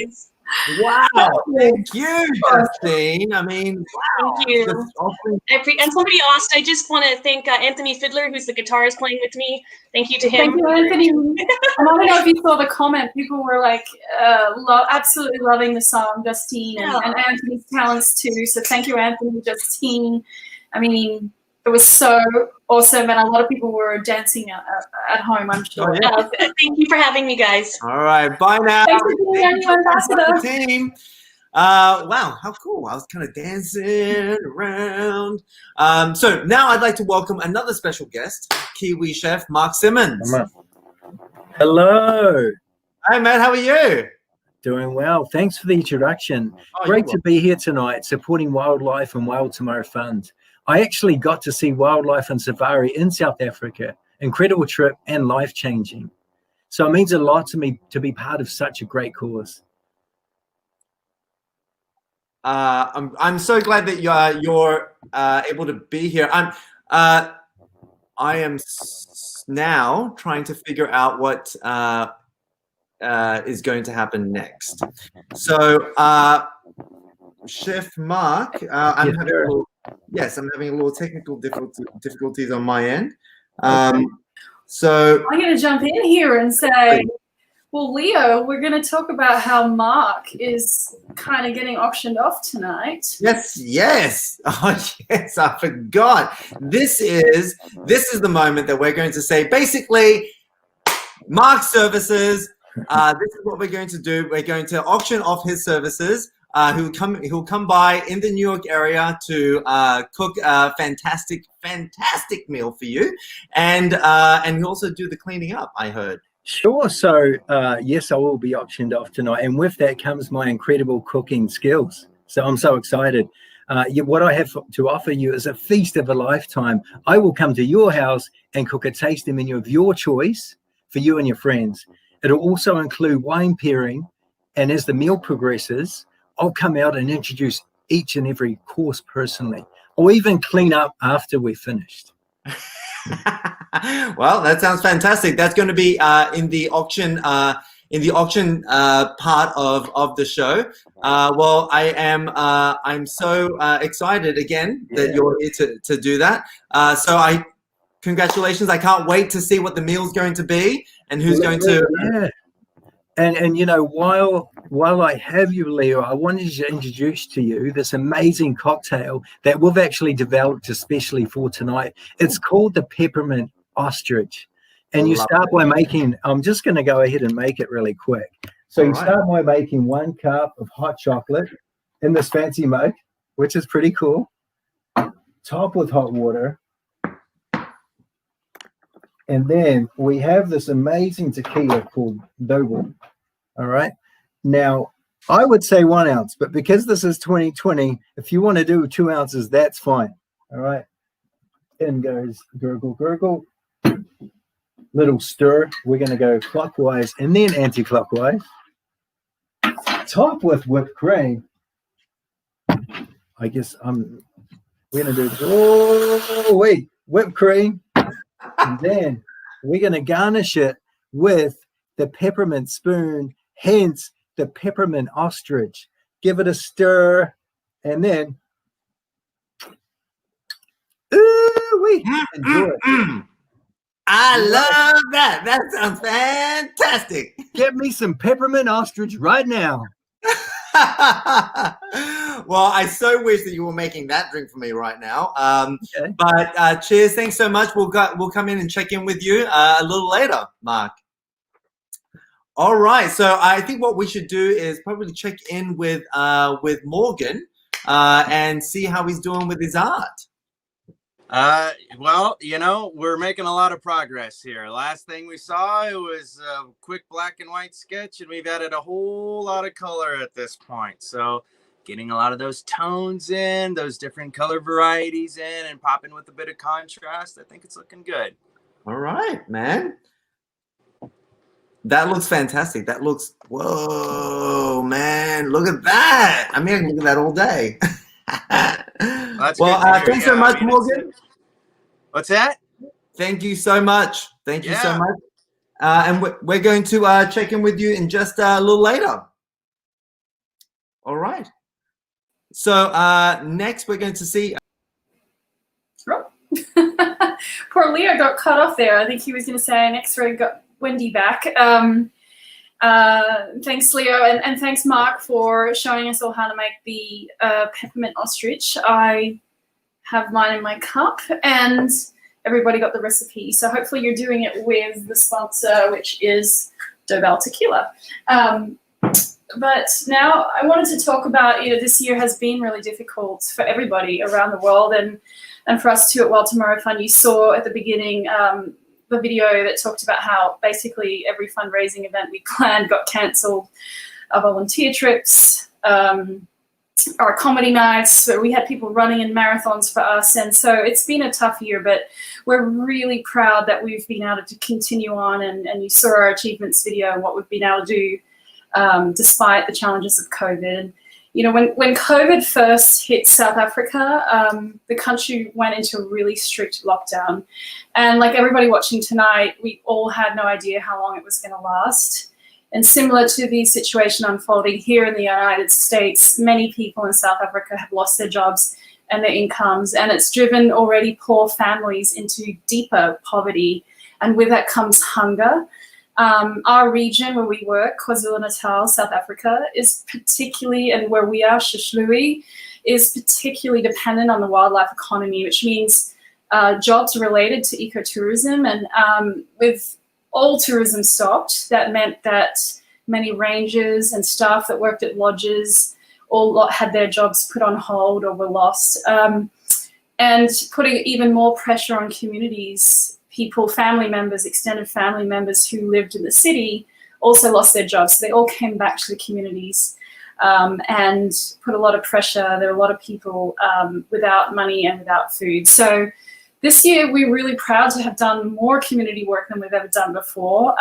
guys. Wow, thank you, Justine. I mean, wow. Thank you. That's awesome. And somebody asked, I just want to thank Anthony Fiddler, who's the guitarist playing with me. Thank you to him. Thank you, Anthony. I don't know if you saw the comment. People were like absolutely loving the song, Justine, and Anthony's talents too. So thank you, Anthony, Justine. I mean, it was so awesome, and a lot of people were dancing at home, I'm sure. Oh, yeah. Thank you for having me, guys. All right, bye now. Thanks for being our new ambassador. Team. Wow, how cool. I was kind of dancing around. So now I'd like to welcome another special guest, Kiwi chef Mark Simmons. Hello. Hi, man. How are you? Doing well. Thanks for the introduction. Oh, Great to be here tonight supporting wildlife and Wild Tomorrow Fund. I actually got to see wildlife and safari in South Africa. Incredible trip and life-changing. So it means a lot to me to be part of such a great cause. I'm so glad that you're able to be here. I am now trying to figure out what is going to happen next. So, Chef Mark, I'm having a little technical difficulties on my end. So I'm going to jump in here and say, well, Leo, we're going to talk about how Mark is kind of getting auctioned off tonight. Yes. Oh, yes, I forgot. This is the moment that we're going to say, basically, Mark services. This is what we're going to do. We're going to auction off his services. He'll come by in the New York area to cook a fantastic meal for you, and he'll also do the cleaning up, I heard. Sure. So, yes, I will be auctioned off tonight. And with that comes my incredible cooking skills. So I'm so excited. What I have to offer you is a feast of a lifetime. I will come to your house and cook a tasting menu of your choice for you and your friends. It'll also include wine pairing. And as the meal progresses, I'll come out and introduce each and every course personally, or even clean up after we're finished. Well, that sounds fantastic. That's going to be in the auction part of the show. Well, I'm so excited again that you're here to do that. So congratulations. I can't wait to see what the meal's going to be and who's going to. Yeah. And you know, while I have you, Leo, I wanted to introduce to you this amazing cocktail that we've actually developed especially for tonight. It's called the Peppermint Ostrich. And you start by making, I'm just going to go ahead and make it really quick. So you start by making 1 cup of hot chocolate in this fancy mug, which is pretty cool. Top with hot water. And then we have this amazing tequila called Noble. All right. Now, I would say 1 ounce, but because this is 2020, if you want to do 2 ounces, that's fine. All right. In goes gurgle, gurgle. Little stir. We're going to go clockwise and then anti-clockwise. Top with whipped cream. I guess we're going to do, whipped cream. And then we're going to garnish it with the peppermint spoon, hence the peppermint ostrich. Give it a stir, and then enjoy it. I love that. That sounds fantastic. Get me some peppermint ostrich right now. Well, I so wish that you were making that drink for me right now. But cheers. Thanks so much. We'll come in and check in with you a little later, Mark. All right. So I think what we should do is probably check in with Morgan and see how he's doing with his art. Well, you know, we're making a lot of progress here. Last thing we saw, it was a quick black and white sketch, and we've added a whole lot of color at this point. So getting a lot of those tones in, those different color varieties in, and popping with a bit of contrast, I think it's looking good. All right, man. That looks fantastic. That looks, whoa, man. Look at that. I mean, I can look at that all day. Well, thanks so much, Morgan. What's that? Thank you so much. Thank you so much. And we're going to check in with you in just a little later. All right. So next we're going to see. Poor Leo got cut off there. I think he was going to say next we got Wendy back. Thanks, Leo, and thanks, Mark, for showing us all how to make the peppermint ostrich. I have mine in my cup, and everybody got the recipe. So hopefully you're doing it with the sponsor, which is Dobel Tequila. But now I wanted to talk about, this year has been really difficult for everybody around the world, and for us too at Wild Tomorrow Fund. You saw at the beginning the video that talked about how basically every fundraising event we planned got cancelled. Our volunteer trips, our comedy nights, where we had people running in marathons for us. And so it's been a tough year, but we're really proud that we've been able to continue on, and you saw our achievements video and what we've been able to do despite the challenges of COVID. When COVID first hit South Africa, the country went into a really strict lockdown. And like everybody watching tonight, we all had no idea how long it was going to last. And similar to the situation unfolding here in the United States, many people in South Africa have lost their jobs and their incomes, and it's driven already poor families into deeper poverty. And with that comes hunger. Our region where we work, KwaZulu-Natal, South Africa, is particularly, and where we are, Shishlui, is particularly dependent on the wildlife economy, which means jobs related to ecotourism. And with all tourism stopped, that meant that many rangers and staff that worked at lodges all had their jobs put on hold or were lost. And putting even more pressure on communities. People, family members, extended family members who lived in the city also lost their jobs. So they all came back to the communities and put a lot of pressure. There were a lot of people without money and without food. So this year we're really proud to have done more community work than we've ever done before.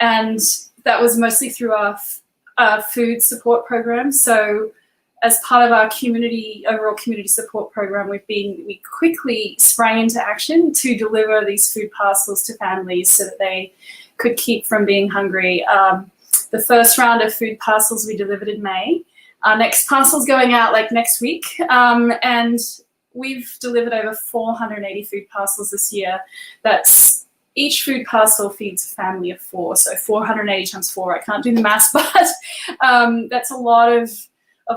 And that was mostly through our food support program. So as part of our overall community support program, we quickly sprang into action to deliver these food parcels to families so that they could keep from being hungry. The first round of food parcels we delivered in May. Our next parcel's going out like next week. And we've delivered over 480 food parcels this year. That's each food parcel feeds a family of 4. So 480 times 4, I can't do the maths, but that's a lot of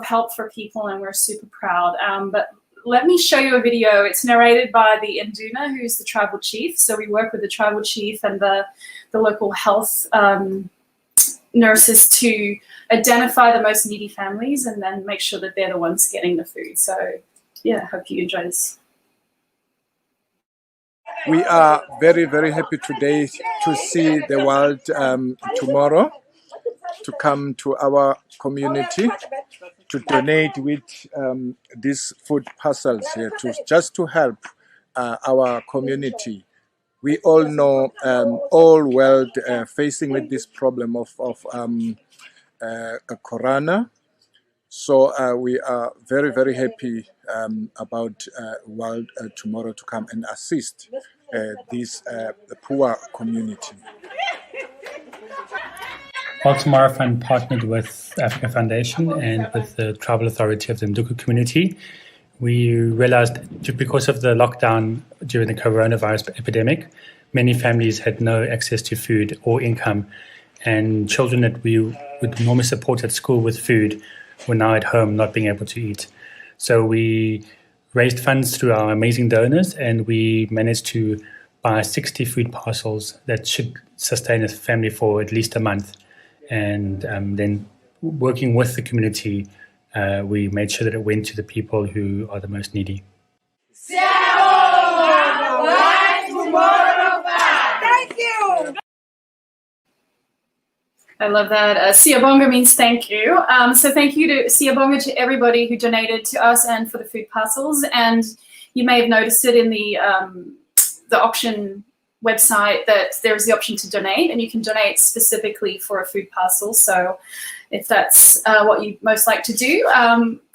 help for people, and we're super proud. But let me show you a video. It's narrated by the Induna, who's the tribal chief. So we work with the tribal chief and the local health nurses to identify the most needy families and then make sure that they're the ones getting the food. So yeah, hope you enjoy this. We are very, very happy today to see the world tomorrow, to come to our community to donate with these food parcels here, just to help our community. We all know all world facing with this problem of corona. So we are very, very happy about World Tomorrow to come and assist this poor community. Wild Tomorrow Fund partnered with the Africa Foundation and with the Tribal Authority of the Nduku community. We realized because of the lockdown during the coronavirus epidemic, many families had no access to food or income, and children that we would normally support at school with food were now at home not being able to eat. So we raised funds through our amazing donors, and we managed to buy 60 food parcels that should sustain a family for at least a month. And then working with the community, we made sure that it went to the people who are the most needy. Thank you. I love that. Siyabonga means thank you. So thank you to Siyabonga to everybody who donated to us and for the food parcels. And you may have noticed it in the auction website that there's the option to donate, and you can donate specifically for a food parcel. So if that's what you most like to do,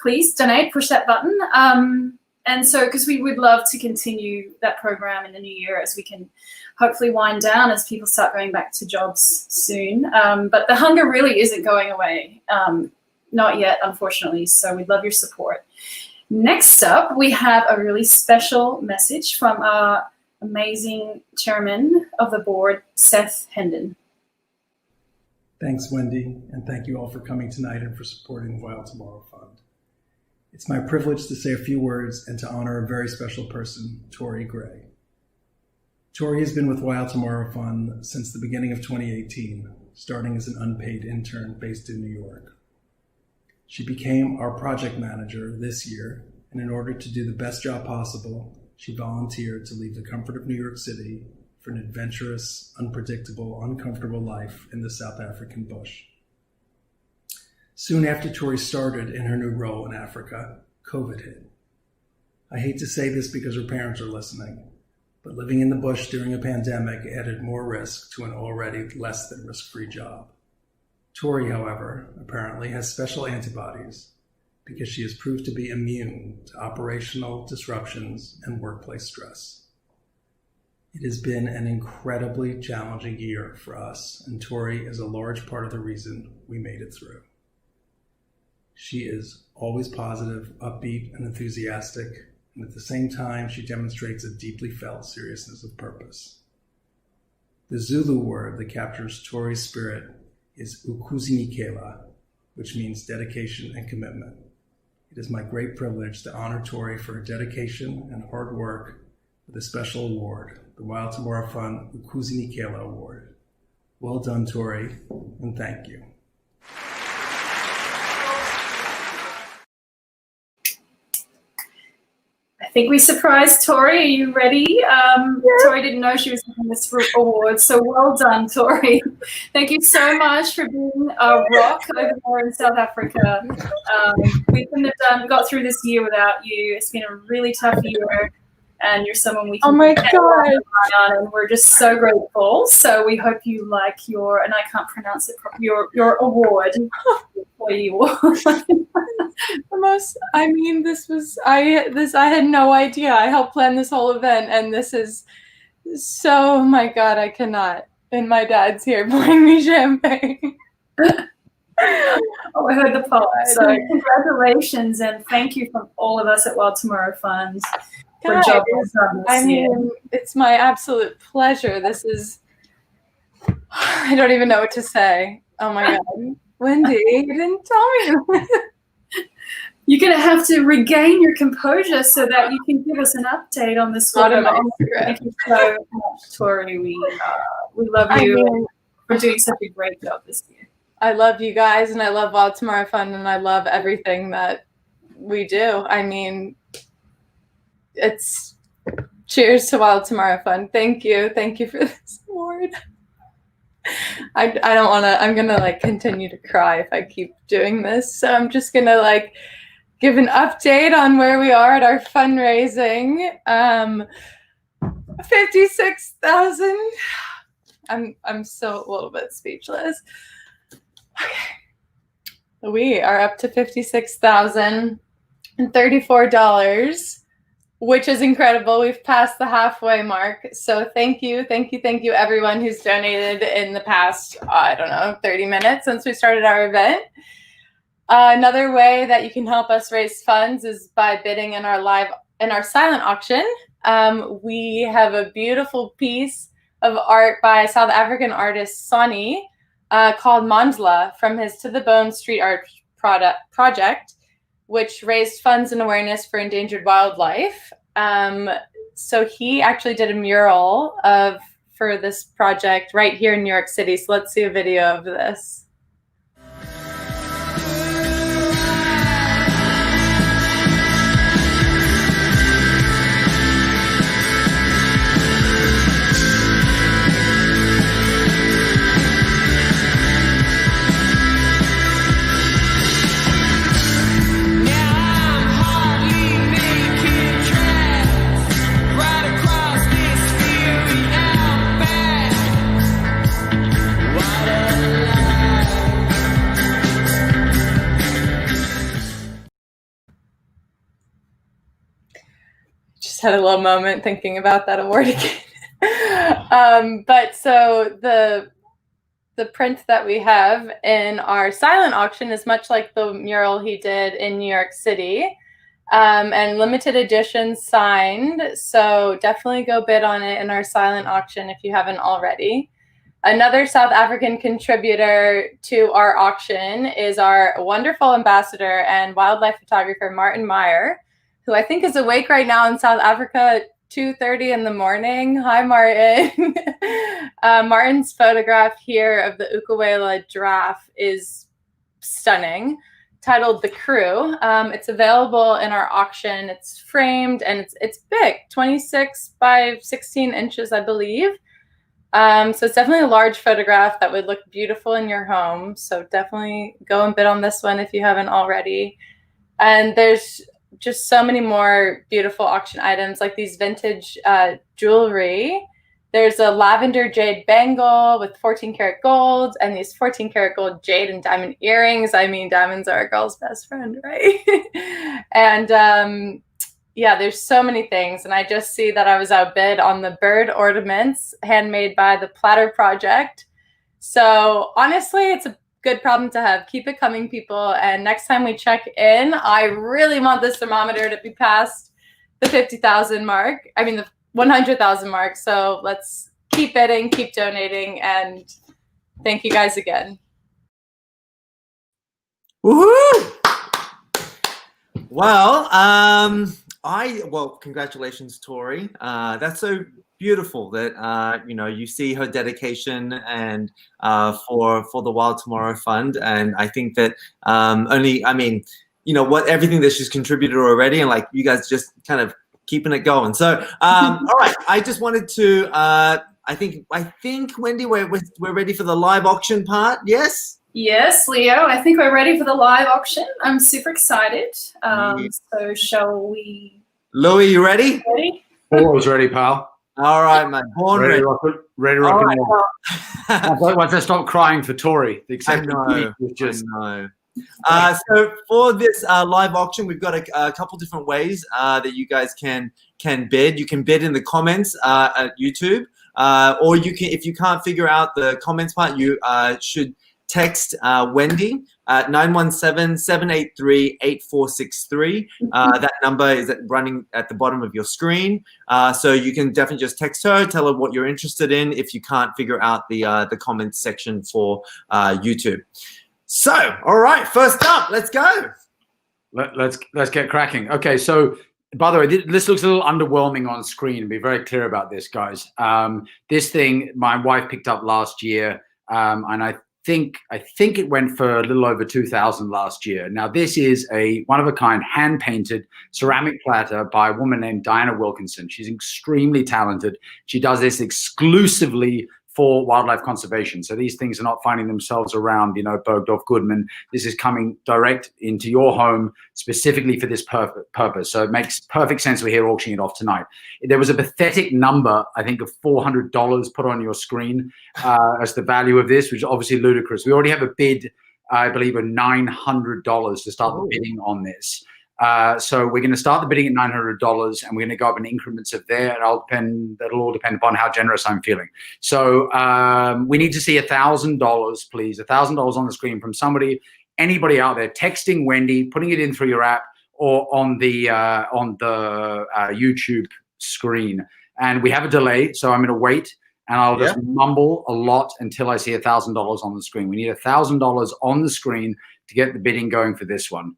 please donate, push that button. And so, because we would love to continue that program in the new year as we can hopefully wind down as people start going back to jobs soon. But the hunger really isn't going away. not yet, unfortunately. So we'd love your support. Next up, we have a really special message from our amazing chairman of the board, Seth Hendon. Thanks, Wendy, and thank you all for coming tonight and for supporting the Wild Tomorrow Fund. It's my privilege to say a few words and to honor a very special person, Tori Gray. Tori has been with Wild Tomorrow Fund since the beginning of 2018, starting as an unpaid intern based in New York. She became our project manager this year, and in order to do the best job possible, she volunteered to leave the comfort of New York City for an adventurous, unpredictable, uncomfortable life in the South African bush. Soon after Tori started in her new role in Africa, COVID hit. I hate to say this because her parents are listening, but living in the bush during a pandemic added more risk to an already less than risk-free job. Tori, however, apparently has special antibodies because she has proved to be immune to operational disruptions and workplace stress. It has been an incredibly challenging year for us, and Tori is a large part of the reason we made it through. She is always positive, upbeat, and enthusiastic, and at the same time, she demonstrates a deeply felt seriousness of purpose. The Zulu word that captures Tori's spirit is ukuzinikela, which means dedication and commitment. It is my great privilege to honor Tori for her dedication and hard work with a special award, the Wild Tomorrow Fund Ukuzinikela Award. Well done, Tori, and thank you. I think we surprised Tori. Are you ready? Tori didn't know she was getting this award, so well done, Tori. Thank you so much for being a rock over there in South Africa. We couldn't have got through this year without you. It's been a really tough year, and you're someone we can rely on, and we're just so grateful. So we hope you like your, and I can't pronounce it properly, your award. The most, I mean, I had no idea. I helped plan this whole event, and this is so, oh my God, I cannot. And my dad's here pouring me champagne. Oh, I heard the pop. So congratulations, and thank you from all of us at Wild Tomorrow Fund for a job well done this year. It's my absolute pleasure. This is, I don't even know what to say. Oh my God. Wendy, you didn't tell me. You're going to have to regain your composure so that you can give us an update on this one. Thank you so much, Tori. We love you for doing such a great job this year. I love you guys, and I love Wild Tomorrow Fund, and I love everything that we do. I mean, it's cheers to Wild Tomorrow Fund. Thank you. Thank you for this award. I don't want to, I'm going to like continue to cry if I keep doing this. So I'm just going to like give an update on where we are at our fundraising. 56,000. I'm still a little bit speechless. Okay. We are up to $56,034. Which is incredible. We've passed the halfway mark. So thank you, everyone who's donated in the past, 30 minutes since we started our event. Another way that you can help us raise funds is by bidding in our silent auction. We have a beautiful piece of art by South African artist Sonny called Mandla from his To the Bone street art project, which raised funds and awareness for endangered wildlife. So he actually did a mural for this project right here in New York City. So let's see a video of this. Had a little moment thinking about that award again. But so the print that we have in our silent auction is much like the mural he did in New York City, and limited edition signed. So definitely go bid on it in our silent auction if you haven't already. Another South African contributor to our auction is our wonderful ambassador and wildlife photographer, Martin Meyer, who I think is awake right now in South Africa at 2:30 in the morning. Hi, Martin. Martin's photograph here of the Ukuwela giraffe is stunning, titled The Crew. It's available in our auction. It's framed and it's big, 26 by 16 inches, I believe. So it's definitely a large photograph that would look beautiful in your home. So definitely go and bid on this one if you haven't already. And there's just so many more beautiful auction items, like these vintage jewelry. There's a lavender jade bangle with 14 karat gold and these 14 karat gold jade and diamond earrings. I mean, diamonds are a girl's best friend, right? And yeah, there's so many things. And I just see that I was outbid on the bird ornaments handmade by the Platter Project. So honestly, it's a good problem to have. Keep it coming, people. And next time we check in, I really want this thermometer to be past the 50,000 mark. I mean, the 100,000 mark. So let's keep bidding, keep donating, and thank you guys again. Woohoo! Well, well, congratulations, Tori. That's so beautiful that you see her dedication and for the Wild Tomorrow Fund, and I think that everything that she's contributed already, and like you guys just kind of keeping it going. So all right, I just wanted to I think Wendy, we're ready for the live auction part. Yes. Yes, Leo, I think we're ready for the live auction. I'm super excited. So shall we? Louis, you ready? Ready? Always ready, pal. All right, man. Born ready. Ready to rock and roll. Once I stop crying for Tori, the acceptance was just. I know. So for this live auction, we've got a couple different ways that you guys can bid. You can bid in the comments at YouTube, or you can, if you can't figure out the comments part, you should text Wendy at 917-783-8463. That number is running at the bottom of your screen. So you can definitely just text her, tell her what you're interested in if you can't figure out the comments section for YouTube. So, all right, first up, let's go. Let's get cracking. Okay, so by the way, this looks a little underwhelming on screen. Be very clear about this, guys. This thing my wife picked up last year, and I think it went for a little over 2,000 last year. Now, this is a one-of-a-kind hand-painted ceramic platter by a woman named Diana Wilkinson. She's extremely talented. She does this exclusively for wildlife conservation. So these things are not finding themselves around, Bergdorf Goodman. This is coming direct into your home specifically for this purpose. So it makes perfect sense we're here auctioning it off tonight. There was a pathetic number, I think, of $400 put on your screen as the value of this, which is obviously ludicrous. We already have a bid, I believe, of $900 to start the bidding on this. So we're going to start the bidding at $900, and we're going to go up in increments of there. And that'll all depend upon how generous I'm feeling. So we need to see $1,000, please, $1,000 on the screen from anybody out there, texting Wendy, putting it in through your app or on the YouTube screen. And we have a delay, so I'm going to wait. And I'll just mumble a lot until I see $1,000 on the screen. We need $1,000 on the screen to get the bidding going for this one.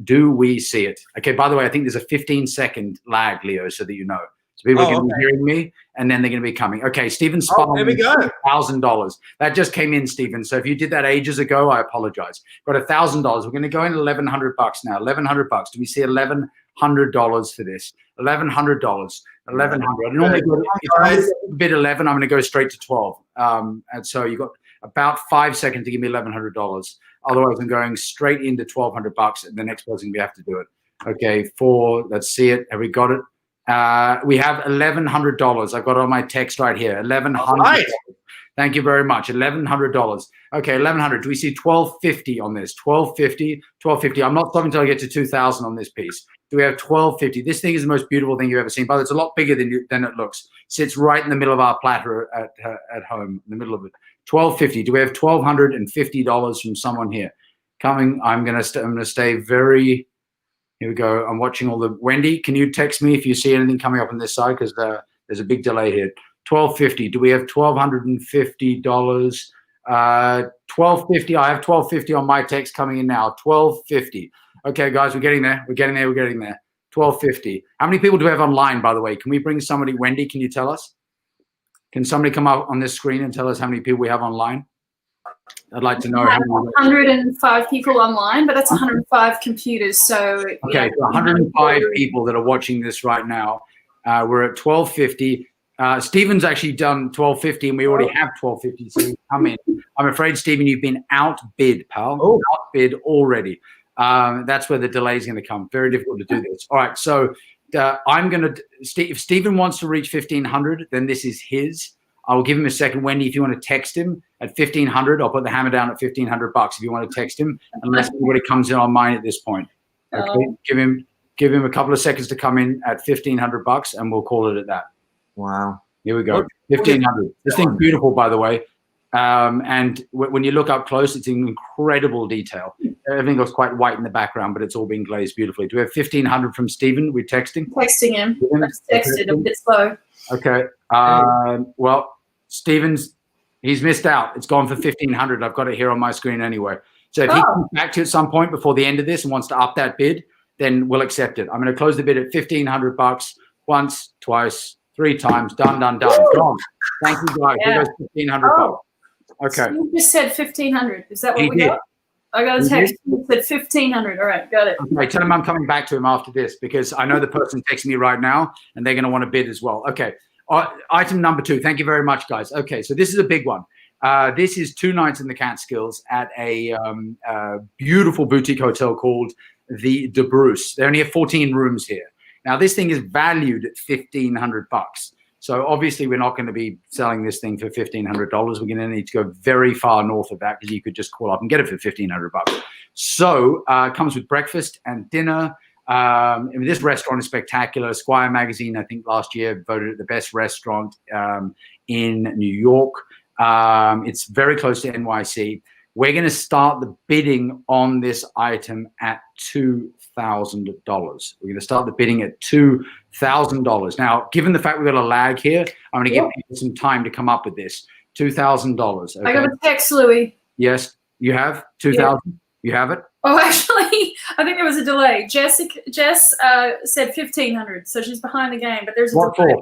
Do we see it? Okay, by the way, I think there's a 15-second lag, Leo, so that you know. So people are going to be hearing me, and then they're going to be coming. Okay, Stephen Spalding, there we go. $1,000. That just came in, Stephen. So if you did that ages ago, I apologize. Got $1,000. We're going to go in $1,100 now. $1,100. Do we see $1,100 for this? $1,100. $1,100. I normally if I bid 11, I'm going to go straight to 12. And so you got about 5 seconds to give me $1,100. Otherwise, I'm going straight into $1,200, and the next person we have to do it. Okay, let's see it. Have we got it? We have $1,100. I've got it on my text right here. $1,100. Right. Thank you very much. $1,100. Okay, $1,100. Do we see $1,250 on this? $1,250, $1,250. I'm not stopping until I get to $2,000 on this piece. Do we have $1,250? This thing is the most beautiful thing you've ever seen, but it's a lot bigger than it looks. Sits right in the middle of our platter at home, in the middle of it. $1,250. Do we have $1,250 from someone here? Coming. I'm gonna stay very. Here we go. I'm watching all the. Wendy, can you text me if you see anything coming up on this side, because there's a big delay here. $1,250. Do we have $1,250? $1,250. I have $1,250 on my text coming in now. $1,250. Okay, guys, we're getting there. We're getting there. We're getting there. $1,250. How many people do we have online, by the way? Can we bring somebody? Wendy, can you tell us? Can somebody come up on this screen and tell us how many people we have online? I'd like to know. We have 105 people online, but that's 105 computers. So okay, so 105 people that are watching this right now. We're at $1,250. Stephen's actually done $1,250, and we already have $1,250. So come in. I'm afraid, Stephen, you've been outbid, pal. Oh. Outbid already. That's where the delay is going to come. Very difficult to do this. All right, so I'm going to. If Stephen wants to reach 1,500, then this is his. I will give him a second. Wendy, if you want to text him at 1,500, I'll put the hammer down at $1,500 if you want to text him, unless anybody comes in on mine at this point. Okay, give him a couple of seconds to come in at $1,500, and we'll call it at that. Wow. Here we go. 1,500. This thing's beautiful, by the way. And when you look up close, it's in incredible detail. Everything looks quite white in the background, but it's all been glazed beautifully. Do we have 1,500 from Stephen? We're texting? Texting him. I just texted a bit slow. Okay. Well, he's missed out. It's gone for 1,500. I've got it here on my screen anyway. So if he comes back to you at some point before the end of this and wants to up that bid, then we'll accept it. I'm going to close the bid at $1,500 once, twice, 3 times. Done, done, done. Gone. Thank you, guys. Yeah. Here goes $1,500. Okay. You just said 1,500. Is that what He we did. got? I got a text that said 1,500. All right, got it. Okay, tell him I'm coming back to him after this, because I know the person texting me right now, and they're going to want to bid as well. Okay. Item number 2. Thank you very much, guys. Okay, so this is a big one. This is 2 nights in the Catskills at a beautiful boutique hotel called the De Bruce. They only have 14 rooms here. Now, this thing is valued at $1,500. So obviously, we're not going to be selling this thing for $1,500. We're going to need to go very far north of that, because you could just call up and get it for $1,500. So it comes with breakfast and dinner. I mean, this restaurant is spectacular. Esquire magazine, I think last year, voted it the best restaurant in New York. It's very close to NYC. We're going to start the bidding on this item at $2,000. We're going to start the bidding at $2,000. Now, given the fact we've got a lag here, I'm going to give people some time to come up with this. $2,000. Okay? I got a text, Louis. Yes, you have 2,000. Yeah. You have it. Oh, actually, I think there was a delay. Jess said 1,500, so she's behind the game. But there's a delay.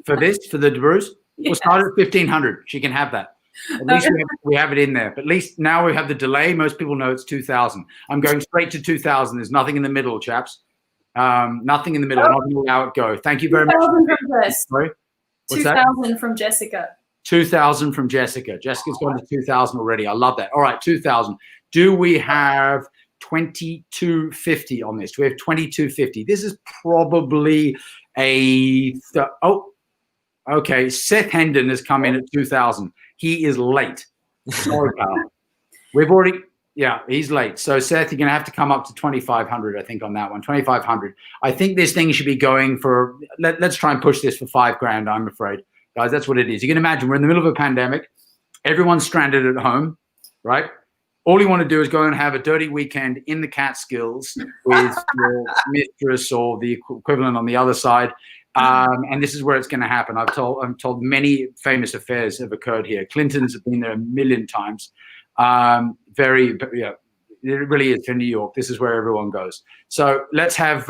For this, for the De Bruce? Yes. We'll start at 1,500. She can have that. At least we have it in there. But at least now we have the delay. Most people know it's 2,000. I'm going straight to 2,000. There's nothing in the middle, chaps. Nothing in the middle. I'm not going to allow it go. Thank you very much. 2,000 from Jess. Sorry? What's 2,000 from Jessica. 2,000 from Jessica. Jessica's gone to 2,000 already. I love that. All right, 2,000. Do we have 2,250 on this? Do we have 2,250? This is probably okay. Seth Hendon has come in at 2,000. He is late. Sorry, pal. We've already, he's late. So Seth, you're going to have to come up to 2,500, I think, on that one. 2,500. I think this thing should be going for, let's try and push this for $5,000, I'm afraid. Guys, that's what it is. You can imagine we're in the middle of a pandemic. Everyone's stranded at home, right? All you want to do is go and have a dirty weekend in the Catskills with your mistress or the equivalent on the other side. And this is where it's going to happen. I'm told many famous affairs have occurred here. Clinton's have been there a million times. It really is for New York. This is where everyone goes. So let's have.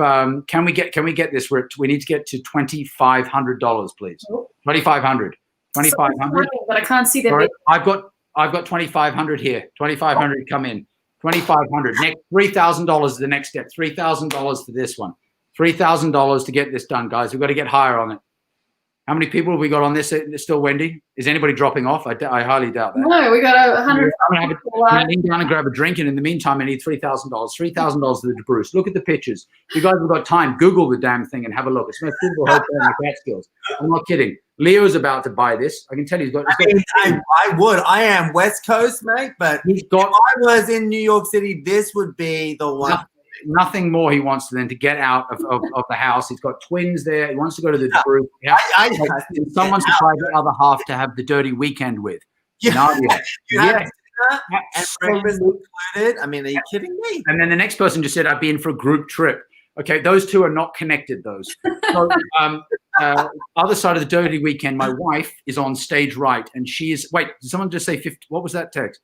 Can we get this? We need to get to $2,500, please. 2,500. 2,500. But I can't see that. Sorry, I've got 2,500 here. 2,500 come in. 2,500. Next $3,000 is the next step. $3,000 for this one. $3,000 to get this done, guys. We've got to get higher on it. How many people have we got on this still, Wendy? Is anybody dropping off? I highly doubt that. No, we got 100. I'm going to lean down and grab a drink, and in the meantime, I need $3,000. $3,000 to the De Bruce. Look at the pictures. If you guys have got time, Google the damn thing and have a look. It's my beautiful hotel in the Catskills. I'm not kidding. Leo's about to buy this. I can tell you, he's got. I would. I am West Coast, mate, but if I was in New York City, this would be the one. Nothing more he wants than to get out of the house. He's got twins there. He wants to go to the group. Someone's to try the other half to have the dirty weekend with. Nadia. And breakfast included. I mean, are you kidding me? And then the next person just said, I'd be in for a group trip. Okay, those two are not connected, those. So, other side of the dirty weekend, my wife is on stage right, and she is, wait, did someone just say 50? What was that text?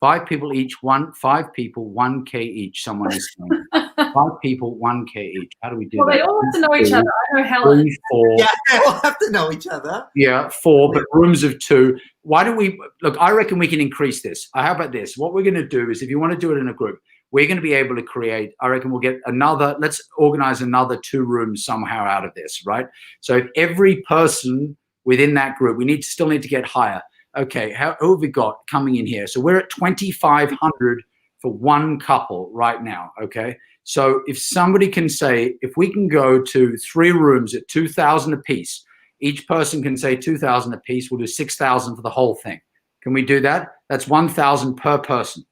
5 people each, 5 people, 1K each, someone is saying. 5 people, 1K each. How do we do that? Well, they all have to know each other. I know Helen. 3, 4. Yeah, they all have to know each other. Yeah, 4, but rooms of 2. Why don't we, look, I reckon we can increase this. How about this? What we're going to do is if you want to do it in a group, we're going to be able to create, I reckon we'll get another, let's organize another 2 rooms somehow out of this, right? So if every person within that group, we still need to get higher. Okay, who have we got coming in here? So we're at 2,500 for one couple right now, okay? So if somebody can say, if we can go to 3 rooms at 2,000 a piece, each person can say 2,000 a piece, we'll do 6,000 for the whole thing. Can we do that? That's 1,000 per person.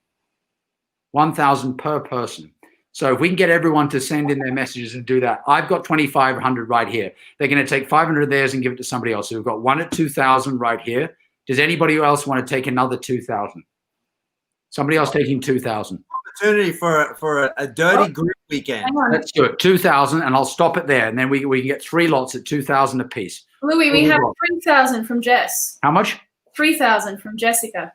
1,000 per person. So if we can get everyone to send in their messages and do that, I've got 2,500 right here. They're going to take 500 of theirs and give it to somebody else. So we've got one at 2,000 right here. Does anybody else want to take another 2,000? Somebody else taking 2,000. Opportunity for a dirty group weekend. Let's do it. 2,000, and I'll stop it there. And then we can get 3 lots at 2,000 a piece. Louis, we have 3,000 from Jess. How much? 3,000 from Jessica.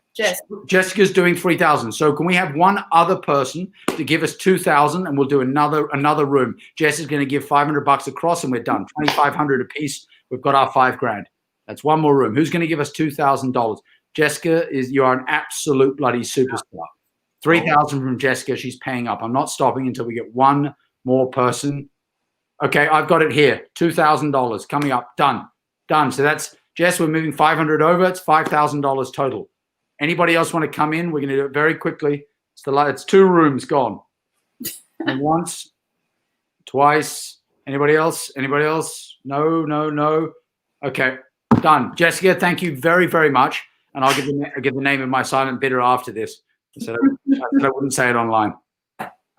Jessica's doing 3,000. So can we have one other person to give us 2,000, and we'll do another room. Jess is going to give $500 across, and we're done. 2,500 a piece. We've got our $5,000. That's one more room. Who's going to give us $2,000? Jessica, you are an absolute bloody superstar. 3,000 from Jessica. She's paying up. I'm not stopping until we get one more person. Okay, I've got it here. $2,000 coming up. Done. So that's Jess. We're moving 500 over. It's $5,000 total. Anybody else want to come in? We're going to do it very quickly. It's 2 rooms gone. And once, twice. Anybody else? No. Okay, done. Jessica, thank you very, very much. And I'll give the name of my silent bidder after this. So I wouldn't say it online.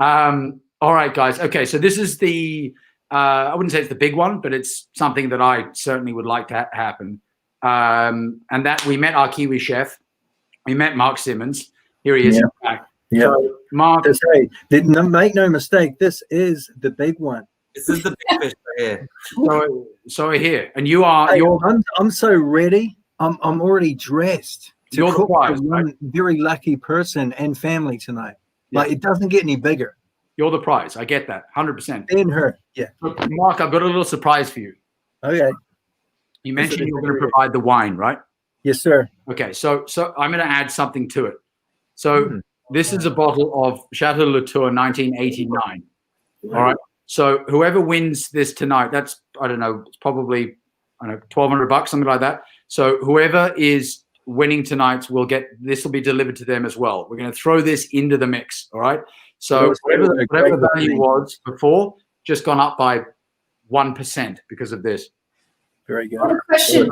All right, guys. Okay, so this is the, I wouldn't say it's the big one, but it's something that I certainly would like to happen. And that we met our Kiwi chef. We met Mark Simmons. Here he is. Yeah. So, Mark. Make no mistake, this is the big one. This is the big fish right here. So here. And you are. Hey, I'm so ready. I'm already dressed to You're cook the prize, for one very lucky person and family tonight. Yeah. Like, it doesn't get any bigger. You're the prize. I get that. 100%. And her. Yeah. Look, Mark, I've got a little surprise for you. Okay. You mentioned you were going to provide the wine, right? Yes, sir. Okay. So I'm going to add something to it. So this is a bottle of Chateau Latour 1989. All right. So whoever wins this tonight, that's, I don't know, it's probably, I don't know, $1,200, something like that. So whoever is winning tonight will get, this will be delivered to them as well. We're going to throw this into the mix. All right. So whatever the value was before, just gone up by 1% because of this. Very good. One question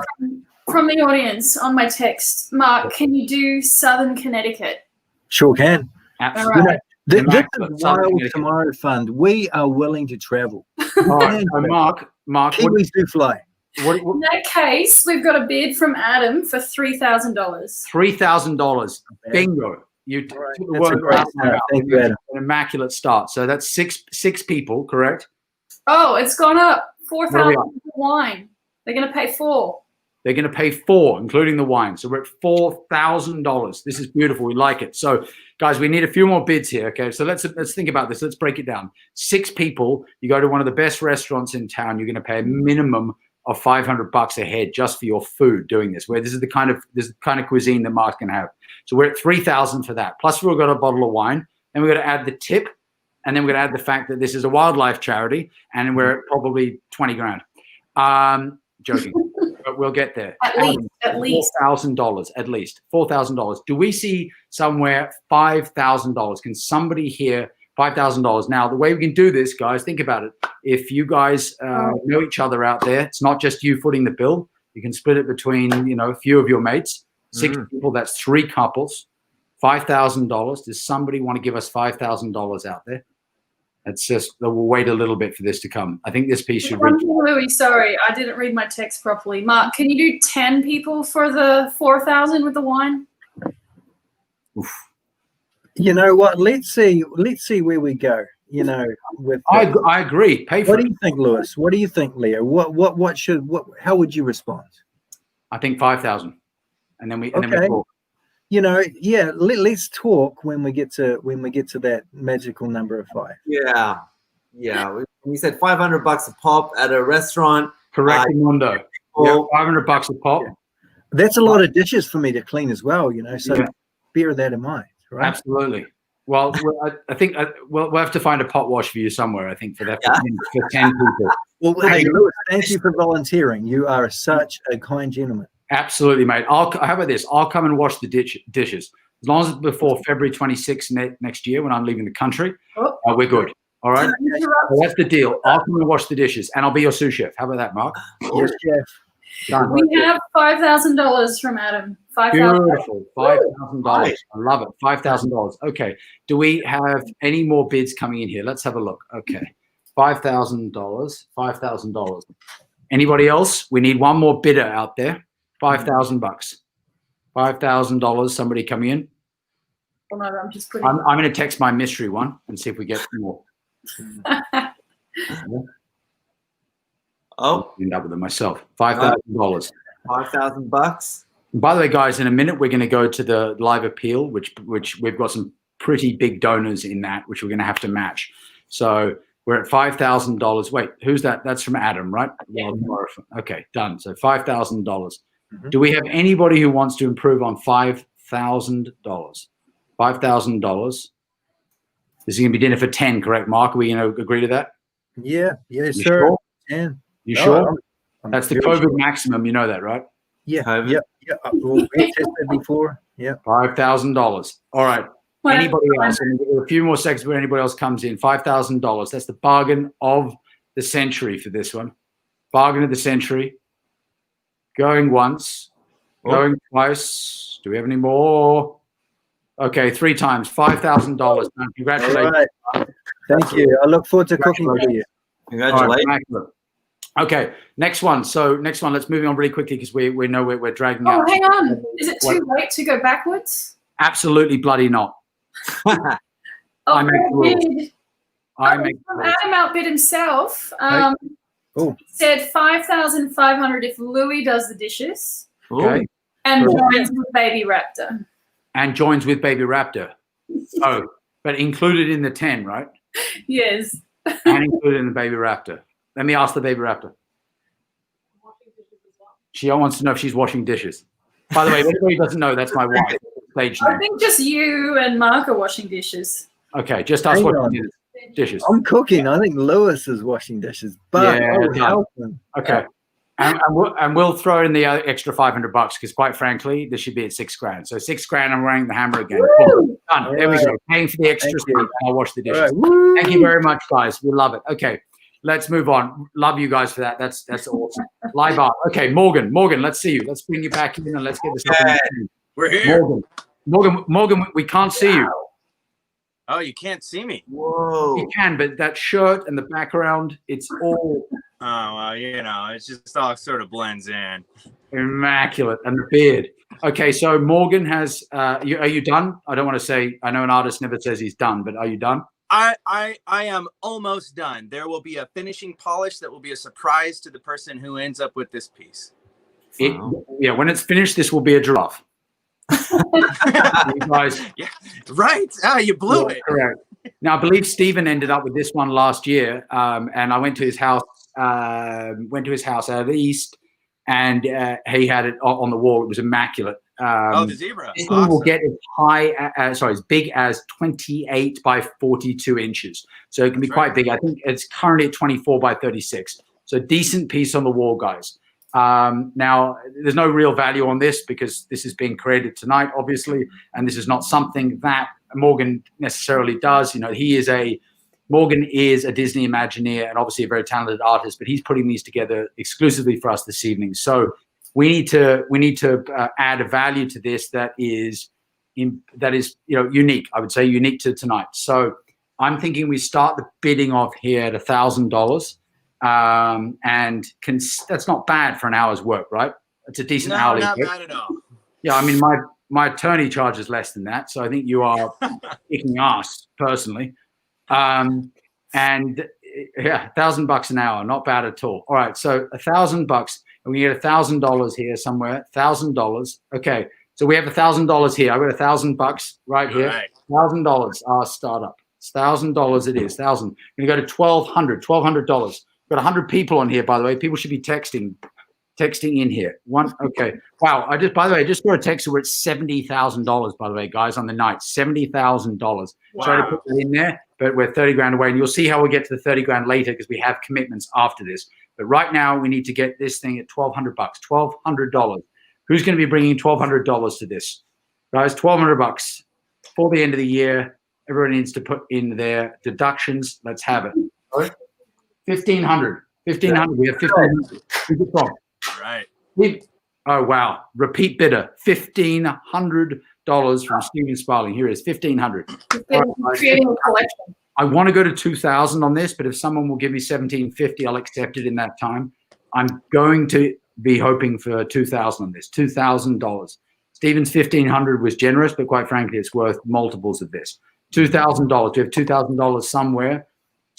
from the audience on my text. Mark, can you do Southern Connecticut? Sure can. Absolutely. All right. This is Wild Tomorrow Fund. We are willing to travel. All right. So Mark, Kiwis do fly. In that case, we've got a bid from Adam for $3,000. $3,000. Bingo. You took the word out. Thank you, Adam. An immaculate start. So that's six people, correct? Oh, it's gone up. $4,000 for wine. They're going to pay $4,000. They're going to pay $4,000, including the wine. So we're at $4,000. This is beautiful. We like it. So, guys, we need a few more bids here. Okay, so let's think about this. Let's break it down. 6 people. You go to one of the best restaurants in town. You're going to pay a minimum of $500 a head just for your food. Doing this, where this is the kind of cuisine that Mark can have. So we're at $3,000 for that. Plus, we've got a bottle of wine, and we're going to add the tip, and then we're going to add the fact that this is a wildlife charity, and we're at probably $20,000. Joking. But we'll get there. At least $4,000, at least $4,000. Do we see somewhere $5,000? Can somebody here $5,000? Now, the way we can do this, guys, think about it. If you guys know each other out there, it's not just you footing the bill. You can split it between, you know, a few of your mates, 6 people, that's 3 couples, $5,000. Does somebody want to give us $5,000 out there? It's just, we'll wait a little bit for this to come. I think this piece should reach. Louis, sorry, I didn't read my text properly. Mark, can you do 10 people for the 4,000 with the wine? Oof. You know what? Let's see where we go. You know, with I agree. Pay for what do you think, Lewis? What do you think, Leo? How would you respond? I think 5,000, and then we talk. You know, yeah. Let's talk when we get to that magical number of 5. Yeah. We said $500 a pop at a restaurant. Correct, Mondo. Yeah, $500 a pop. Yeah. That's a lot of dishes for me to clean as well. You know, so bear that in mind. Right? Absolutely. Well, I think we'll have to find a pot wash for you somewhere. I think for that for 10 people. Well, hey, Lewis, thank you for volunteering. You are such a kind gentleman. Absolutely, mate. How about this? I'll come and wash the dishes as long as it's before February 26th next year when I'm leaving the country. We're good. All right. So that's the deal. I'll come and wash the dishes, and I'll be your sous chef. How about that, Mark? Yes, chef. Done. We have $5,000 from Adam. Beautiful. $5,000. I love it. $5,000. Okay. Do we have any more bids coming in here? Let's have a look. Okay. $5,000. $5,000. Anybody else? We need one more bidder out there. $5,000. $5,000. Somebody coming in? Oh, no, I'm just putting. I'm going to text my mystery one and see if we get more. Oh, end up with it myself. $5,000. $5,000. By the way, guys, in a minute we're going to go to the live appeal, which we've got some pretty big donors in that, which we're going to have to match. So we're at $5,000. Wait, who's that? That's from Adam, right? Yeah. Okay, done. So $5,000. Do we have anybody who wants to improve on $5,000? $5,000. This is going to be dinner for 10, correct, Mark? Are we going to agree to that? Yeah, yes, You sir. sure? 10. You No, sure? I'm That's the very COVID sure. maximum. You know that, right? Yeah, yeah. Well, we tested before. Yeah. $5,000. All right. Well, Anybody else? And we've got a few more seconds where anybody else comes in. $5,000. That's the bargain of the century for this one. Bargain of the century. Going once. Going twice. Do we have any more? Okay, 3 times. $5,000. Congratulations. All right. Thank you. I look forward to cooking for you. Congratulations. Right, okay, next one. So next one, let's move on really quickly because we know we're dragging out. Oh, hang on. Is it too late to go backwards? Absolutely bloody not. I make the rules. I make the rules. Adam outbid himself. He said 5,500 if Louis does the dishes. Okay. And joins with Baby Raptor. And joins with Baby Raptor. Oh, but included in the 10, right? Yes. And included in the Baby Raptor. Let me ask the Baby Raptor. She wants to know if she's washing dishes. By the way, if anybody doesn't know, that's my wife. Stage I name. think just you and Mark are washing dishes. Okay, just us Hang washing on. dishes. I'm cooking. I think Lewis is washing dishes, but Yeah, I would done. help him. Okay. And we'll throw in the extra $500 because, quite frankly, this should be at $6,000. So $6,000, I'm wearing the hammer again. Cool. Done. All There we right. go. Paying for the extra Thank stuff. you. And I'll wash the All dishes. right. Woo. Thank you very much, guys. We love it. Okay, let's move on. Love you guys for that. That's awesome. Live art. Okay, Morgan, let's see you. Let's bring you back in and let's get this. Yeah, we're here. Morgan, we can't see you. Oh, you can't see me. Whoa. You can, but that shirt and the background, it's all Oh, well, you know, it's just all sort of blends in. immaculate. And the beard. Okay, so Morgan has, are you done? I don't want to say, I know an artist never says he's done, but are you done? I am almost done. There will be a finishing polish that will be a surprise to the person who ends up with this piece. Yeah, when it's finished, this will be a giraffe. You guys, Yeah, right. Ah, you blew it. correct. Now, I believe Stephen ended up with this one last year, and I went to his house. Out of the east, and he had it on the wall. It was immaculate. The zebra. This one will get as big as 28 by 42 inches. So it can be quite big. I think it's currently at 24 by 36. So decent piece on the wall, guys. Now, there's no real value on this because this is being created tonight, obviously, and this is not something that Morgan necessarily does. You know, Morgan is a Disney Imagineer and obviously a very talented artist, but he's putting these together exclusively for us this evening. So we need to add a value to this that is unique. I would say unique to tonight. So I'm thinking we start the bidding off here at $1,000, and that's not bad for an hour's work, right? It's a decent hourly not rate. bad at all. Yeah, I mean my attorney charges less than that, so I think you are kicking ass personally. And yeah, $1,000 an hour, not bad at all. All right, so $1,000, and we get $1,000 here somewhere. $1,000. Okay, so we have $1,000 here. I've got $1,000 right here. Right. $1,000 our startup. It's $1,000. It is $1,000. We're gonna go to $1,200. $1,200. We've got 100 people on here, by the way. People should be texting in here. Okay. Wow. By the way, I just got a text where it's $70,000, by the way, guys, on the night. $70,000. Wow. Sorry to put that in there, but we're 30 grand away, and you'll see how we get to the 30 grand later because we have commitments after this. But right now we need to get this thing at $1,200. $1,200. Who's going to be bringing $1,200 to this? Guys, $1,200 for the end of the year. Everyone needs to put in their deductions. Let's have it. All right. $1,500. $1,500. We have $1,500. Who's it from? Right. Oh, wow. Repeat bidder. $1,500 from Stephen Sparling. Here it is, $1,500. Creating a collection. I want to go to 2,000 on this, but if someone will give me 1,750, I'll accept it in that time. I'm going to be hoping for 2,000 on this. $2,000. Stephen's 1,500 was generous, but quite frankly, it's worth multiples of this. $2,000. We have $2,000 somewhere.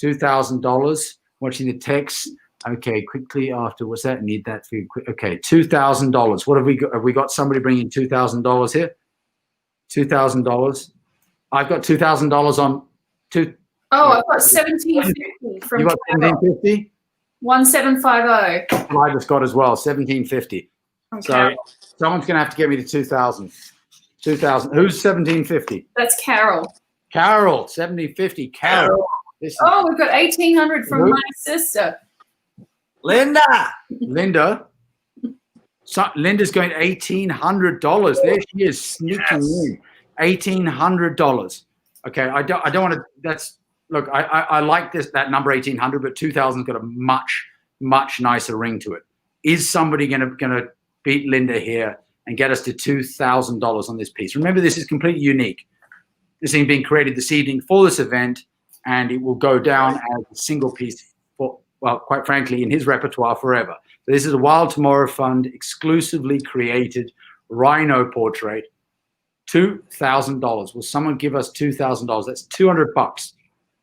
$2,000. Watching the text. Okay, quickly after, what's that? Need that for you quick. Okay, $2,000. What have we got? Have we got somebody bringing $2,000 here? $2,000. I've got $2,000 on two. Oh, I've got 1,750 from You got 1,750? 1750. I just got as well, 1,750. Okay. So someone's going to have to get me to 2,000. 2,000. Who's 1,750? That's Carol. Carol, 1,750. Carol. Oh, we've got 1,800 from my sister. Linda. Linda's going $1,800. There she is, sneaking in. $1,800. Okay, I don't want to. That's look. I like that number 1,800, but 2,000's got a much nicer ring to it. Is somebody gonna beat Linda here and get us to $2,000 on this piece? Remember, this is completely unique. This thing being created this evening for this event, and it will go down as a single piece for, well, quite frankly, in his repertoire forever. So this is a Wild Tomorrow Fund exclusively created rhino portrait. $2,000. Will someone give us $2,000? That's $200. Got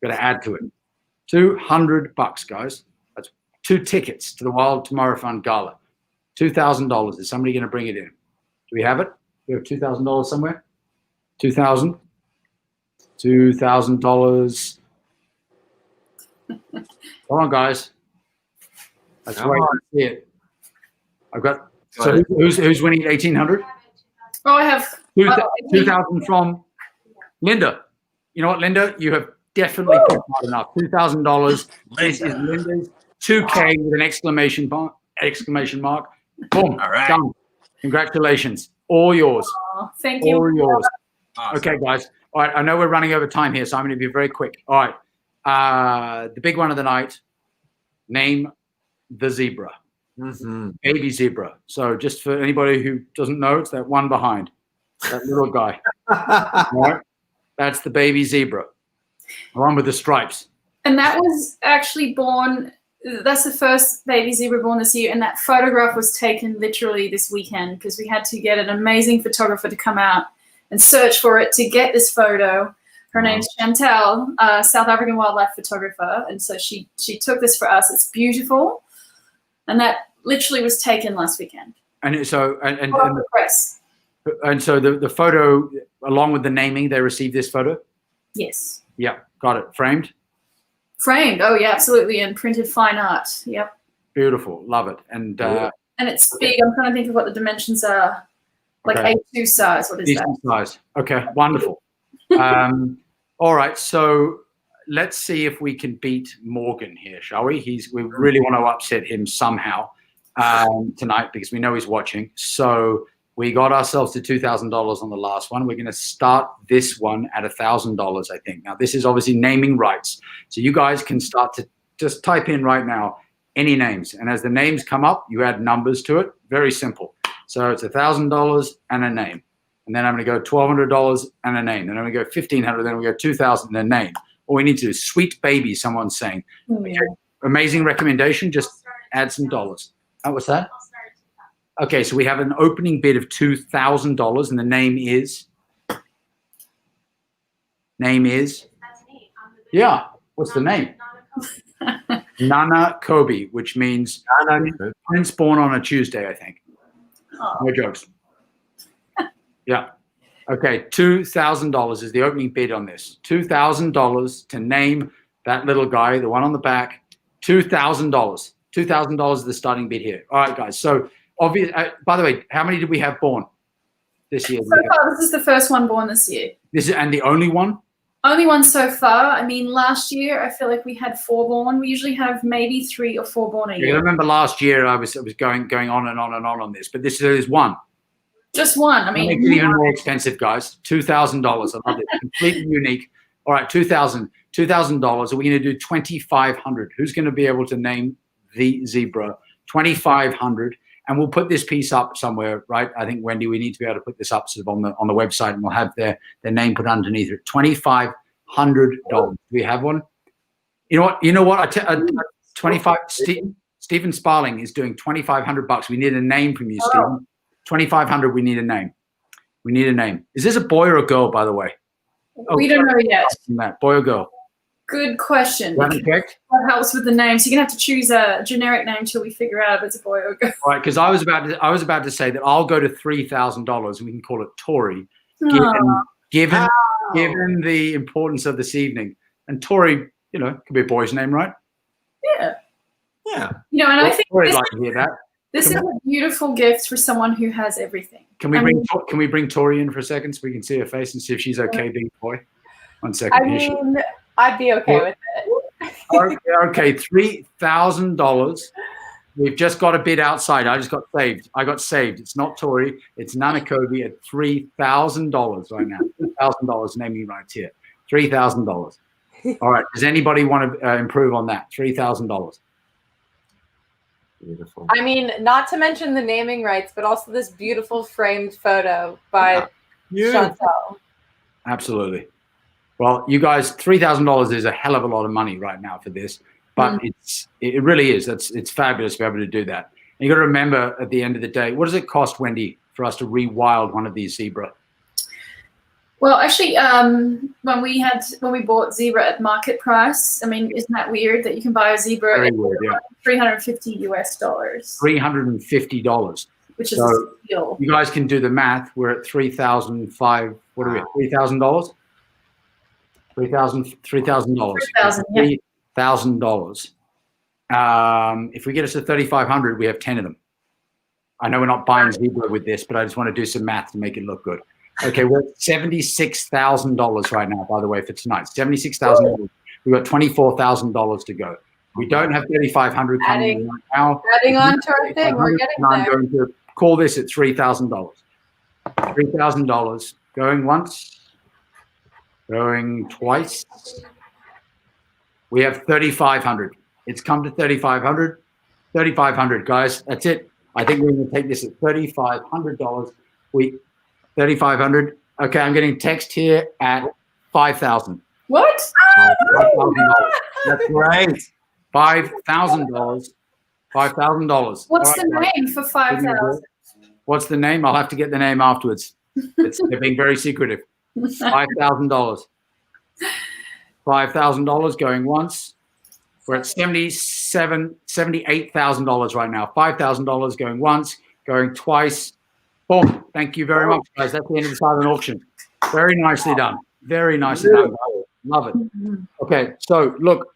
to add to it. $200, guys. That's 2 tickets to the Wild Tomorrow Fund Gala. $2,000. Is somebody going to bring it in? Do we have it? We have $2,000 somewhere? $2,000. $2,000. Come on, guys. That's the way I see it. I've got. So who's winning 1,800? Oh, I have 2,000 from Linda. You know what, Linda? You have definitely put hard enough. $2,000. This is Linda's 2K with an exclamation mark. Boom. All right. Done. Congratulations. All yours. Oh, thank you. All yours. Awesome. Okay, guys. All right. I know we're running over time here, so I'm going to be very quick. All right. The big one of the night. Name the zebra. Mm-hmm. Baby zebra. So just for anybody who doesn't know, it's that one behind. That little guy. All right. That's the baby zebra. The one with the stripes. And that was actually born, that's the first baby zebra born this year. And that photograph was taken literally this weekend because we had to get an amazing photographer to come out and search for it to get this photo. Her name's Chantel, South African wildlife photographer. And so she took this for us. It's beautiful. And that literally was taken last weekend. And so, and the press. And so the photo, along with the naming, they received this photo? Yes. Yeah, got it. Framed? Framed. Oh, yeah, absolutely. And printed fine art. Yep. Beautiful. Love it. And it's big. I'm trying to think of what the dimensions are. Like okay. A2 size. What is decent that? Size. Okay, wonderful. All right, so let's see if we can beat Morgan here, shall we? We really want to upset him somehow tonight because we know he's watching. So we got ourselves to $2,000 on the last one. We're going to start this one at $1,000, I think. Now, this is obviously naming rights. So you guys can start to just type in right now, any names. And as the names come up, you add numbers to it. Very simple. So it's $1,000 and a name. And then I'm going to go $1,200 and a name. Then I'm going to go $1,500. Then we go $2,000 and a name. All we need to do is sweet baby, someone's saying. Okay, amazing recommendation. Just add some dollars. Oh, what's that? Okay, so we have an opening bid of $2,000 and the name is? Yeah, what's the name? Nana Kobe, which means Prince born on a Tuesday, I think. No jokes. Yeah. Okay, $2,000 is the opening bid on this. $2,000 to name that little guy, the one on the back. $2,000. $2,000 is the starting bid here. All right, guys. So, by the way, how many did we have born this year? So far, this is the first one born this year. This is, and the only one? Only one so far. I mean, last year I feel like we had 4 born. We usually have maybe 3 or 4 born a year. I remember last year I was going on and on this, but this is one. Just one. I mean, make it even more expensive, guys. $2,000. I love it. Completely unique. All right, $2,000. $2,000. Are we going to do 2,500? Who's going to be able to name the zebra? 2,500. And we'll put this piece up somewhere, right? I think, Wendy, we need to be able to put this up sort of on the website, and we'll have their name put underneath it. $2,500. Do we have one? You know what? 25. Stephen Sparling is doing $2,500. We need a name from you, Stephen. 2,500. We need a name. We need a name. Is this a boy or a girl, by the way? We don't know yet. Boy or girl? Good question. You haven't checked? That helps with the name. So you're gonna have to choose a generic name till we figure out if it's a boy or a girl. All right, because I was about to say that I'll go to $3,000 and we can call it Tori, given the importance of this evening. And Tori, could be a boy's name, right? Yeah. Yeah. And I think Tori'd like to hear that. This is a beautiful gift for someone who has everything. Can we bring Tori in for a second so we can see her face and see if she's okay being a boy? 1 second. I'd be okay with it. Okay, $3,000. We've just got a bid outside. I got saved. It's not Tori. It's Nana Kobe at $3,000 right now. $3,000 naming rights here. $3,000. All right. Does anybody want to improve on that? $3,000. Beautiful. I mean, not to mention the naming rights, but also this beautiful framed photo by Chantal. Absolutely. Well, you guys, $3,000 is a hell of a lot of money right now for this, but it really is. It's fabulous to be able to do that. And you got to remember at the end of the day, what does it cost, Wendy, for us to rewild one of these zebra? Well, actually, when we bought zebra at market price, I mean, isn't that weird that you can buy a zebra Very at weird, yeah. $350 US? $350. Which is a steal. You guys can do the math. We're at $3,500. What are we at? $3,000? $3,000. $3,000. If we get us to 3,500, we have 10 of them. I know we're not buying zebra with this, but I just want to do some math to make it look good. Okay, we're at $76,000 right now, by the way, for tonight. $76,000. We've got $24,000 to go. We don't have 3,500 coming in right now. Adding on to our thing, we're getting there. I'm going to call this at $3,000. $3,000 going once, going twice. We have 3,500. It's come to 3,500. 3,500, guys. That's it. I think we're going to take this at $3,500. 3,500. Okay, I'm getting text here at 5,000. What? $5,000. That's great. $5,000. $5,000. What's the name for 5,000? What's the name? I'll have to get the name afterwards. They're being very secretive. $5,000. $5,000 going once. We're at $78,000 right now. $5,000 going once, going twice. Boom. Thank you very much, guys. That's the end of the silent auction. Very nicely done. Very nicely done. Love it. Okay, so look,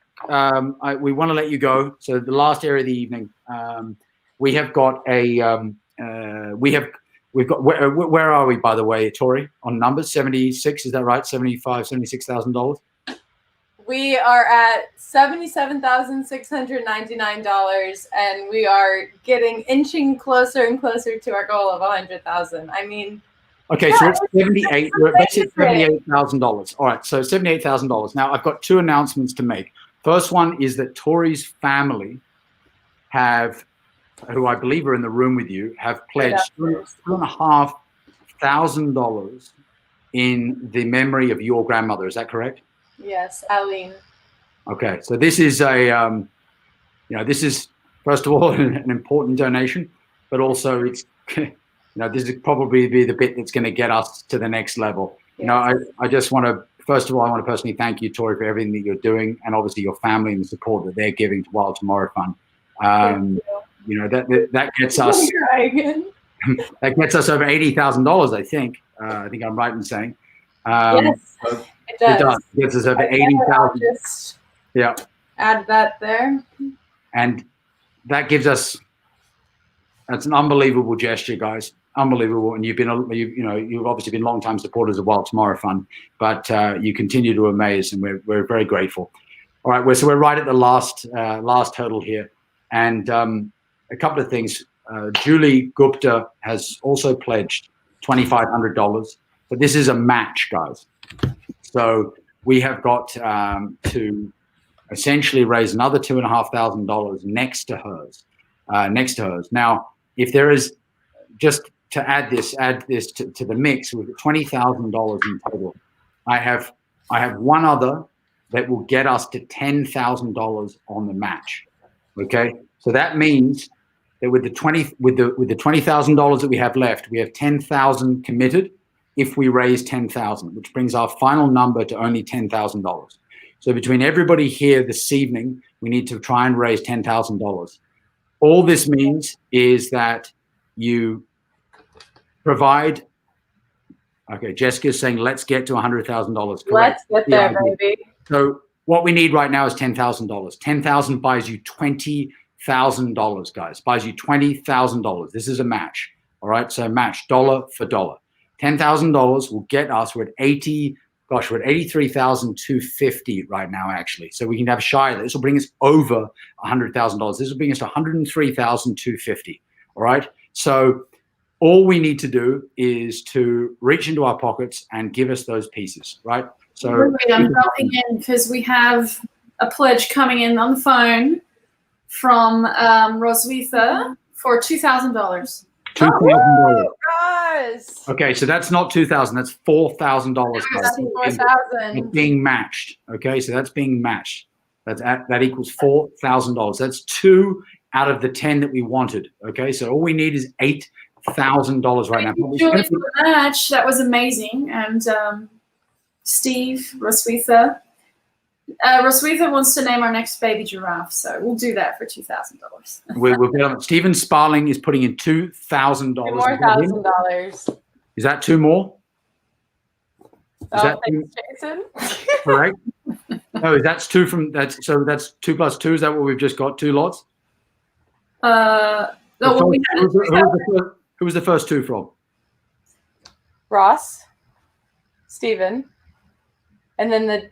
we want to let you go. So the last area of the evening, we have got a we've got where are we, by the way, Tori, on numbers? 76, is that right? $76,000. We are at $77,699, and we are inching closer and closer to our goal of 100,000. I mean, okay, so it's 78. We're basically $78,000. All right, so $78,000. Now I've got 2 announcements to make. First one is that Tori's family who I believe are in the room with you, have pledged $2,500 in the memory of your grandmother. Is that correct? Yes, Aline. Okay, so this is this is first of all an important donation, but also it's this is probably be the bit that's going to get us to the next level. Yes. I just want to first of all I want to personally thank you, Tori, for everything that you're doing, and obviously your family and the support that they're giving to Wild Tomorrow Fund. That gets us that gets us over $80,000. I think I'm right in saying. Yes, so it does. It gets us over 80,000. Yeah. Add that there. And that gives us, that's an unbelievable gesture, guys. Unbelievable. And you've obviously been long-time supporters of Wild Tomorrow Fund, but you continue to amaze, and we're very grateful. All right, we're right at the last hurdle here. And a couple of things. Julie Gupta has also pledged $2,500, but this is a match, guys. So we have got to essentially raise another $2,500 next to hers. Now, if there is, just to add this to the mix, with $20,000 in total. I have one other that will get us to $10,000 on the match. Okay, so that means that with the $20,000 that we have left, we have $10,000 committed. If we raise $10,000, which brings our final number to only $10,000. So between everybody here this evening, we need to try and raise $10,000. All this means is that you provide. Okay, Jessica's saying let's get to $100,000. Let's get there, baby. So what we need right now is $10,000. $10,000 buys you $20,000, guys. Buys you $20,000. This is a match. All right, so match dollar for dollar. $10,000 will get us. We're at $83,250 right now, actually. So we can have shy. This will bring us over $100,000. This will bring us to $103,250. All right. So all we need to do is to reach into our pockets and give us those pieces. Right. So I'm jumping in because we have a pledge coming in on the phone from Roswitha for $2,000. $2,000. Guys. Okay, so that's not $2,000. That's $4,000. That's $4,000. It's being matched. Okay, so that's being matched. That equals $4,000. That's 2 out of the 10 that we wanted. Okay, so all we need is $8,000 right now. Julie for the match. That was amazing. And Steve, Roswitha. Roswitha wants to name our next baby giraffe, so we'll do that for $2,000. We'll get on it. Stephen Sparling is putting in $2,000. $2 more $1,000. Is that 2 more? Thanks, Jason. Correct. No, that's 2 from that's 2 plus 2. Is that what we've just got? 2 lots. Who was the first 2 from? Ross, Stephen, and then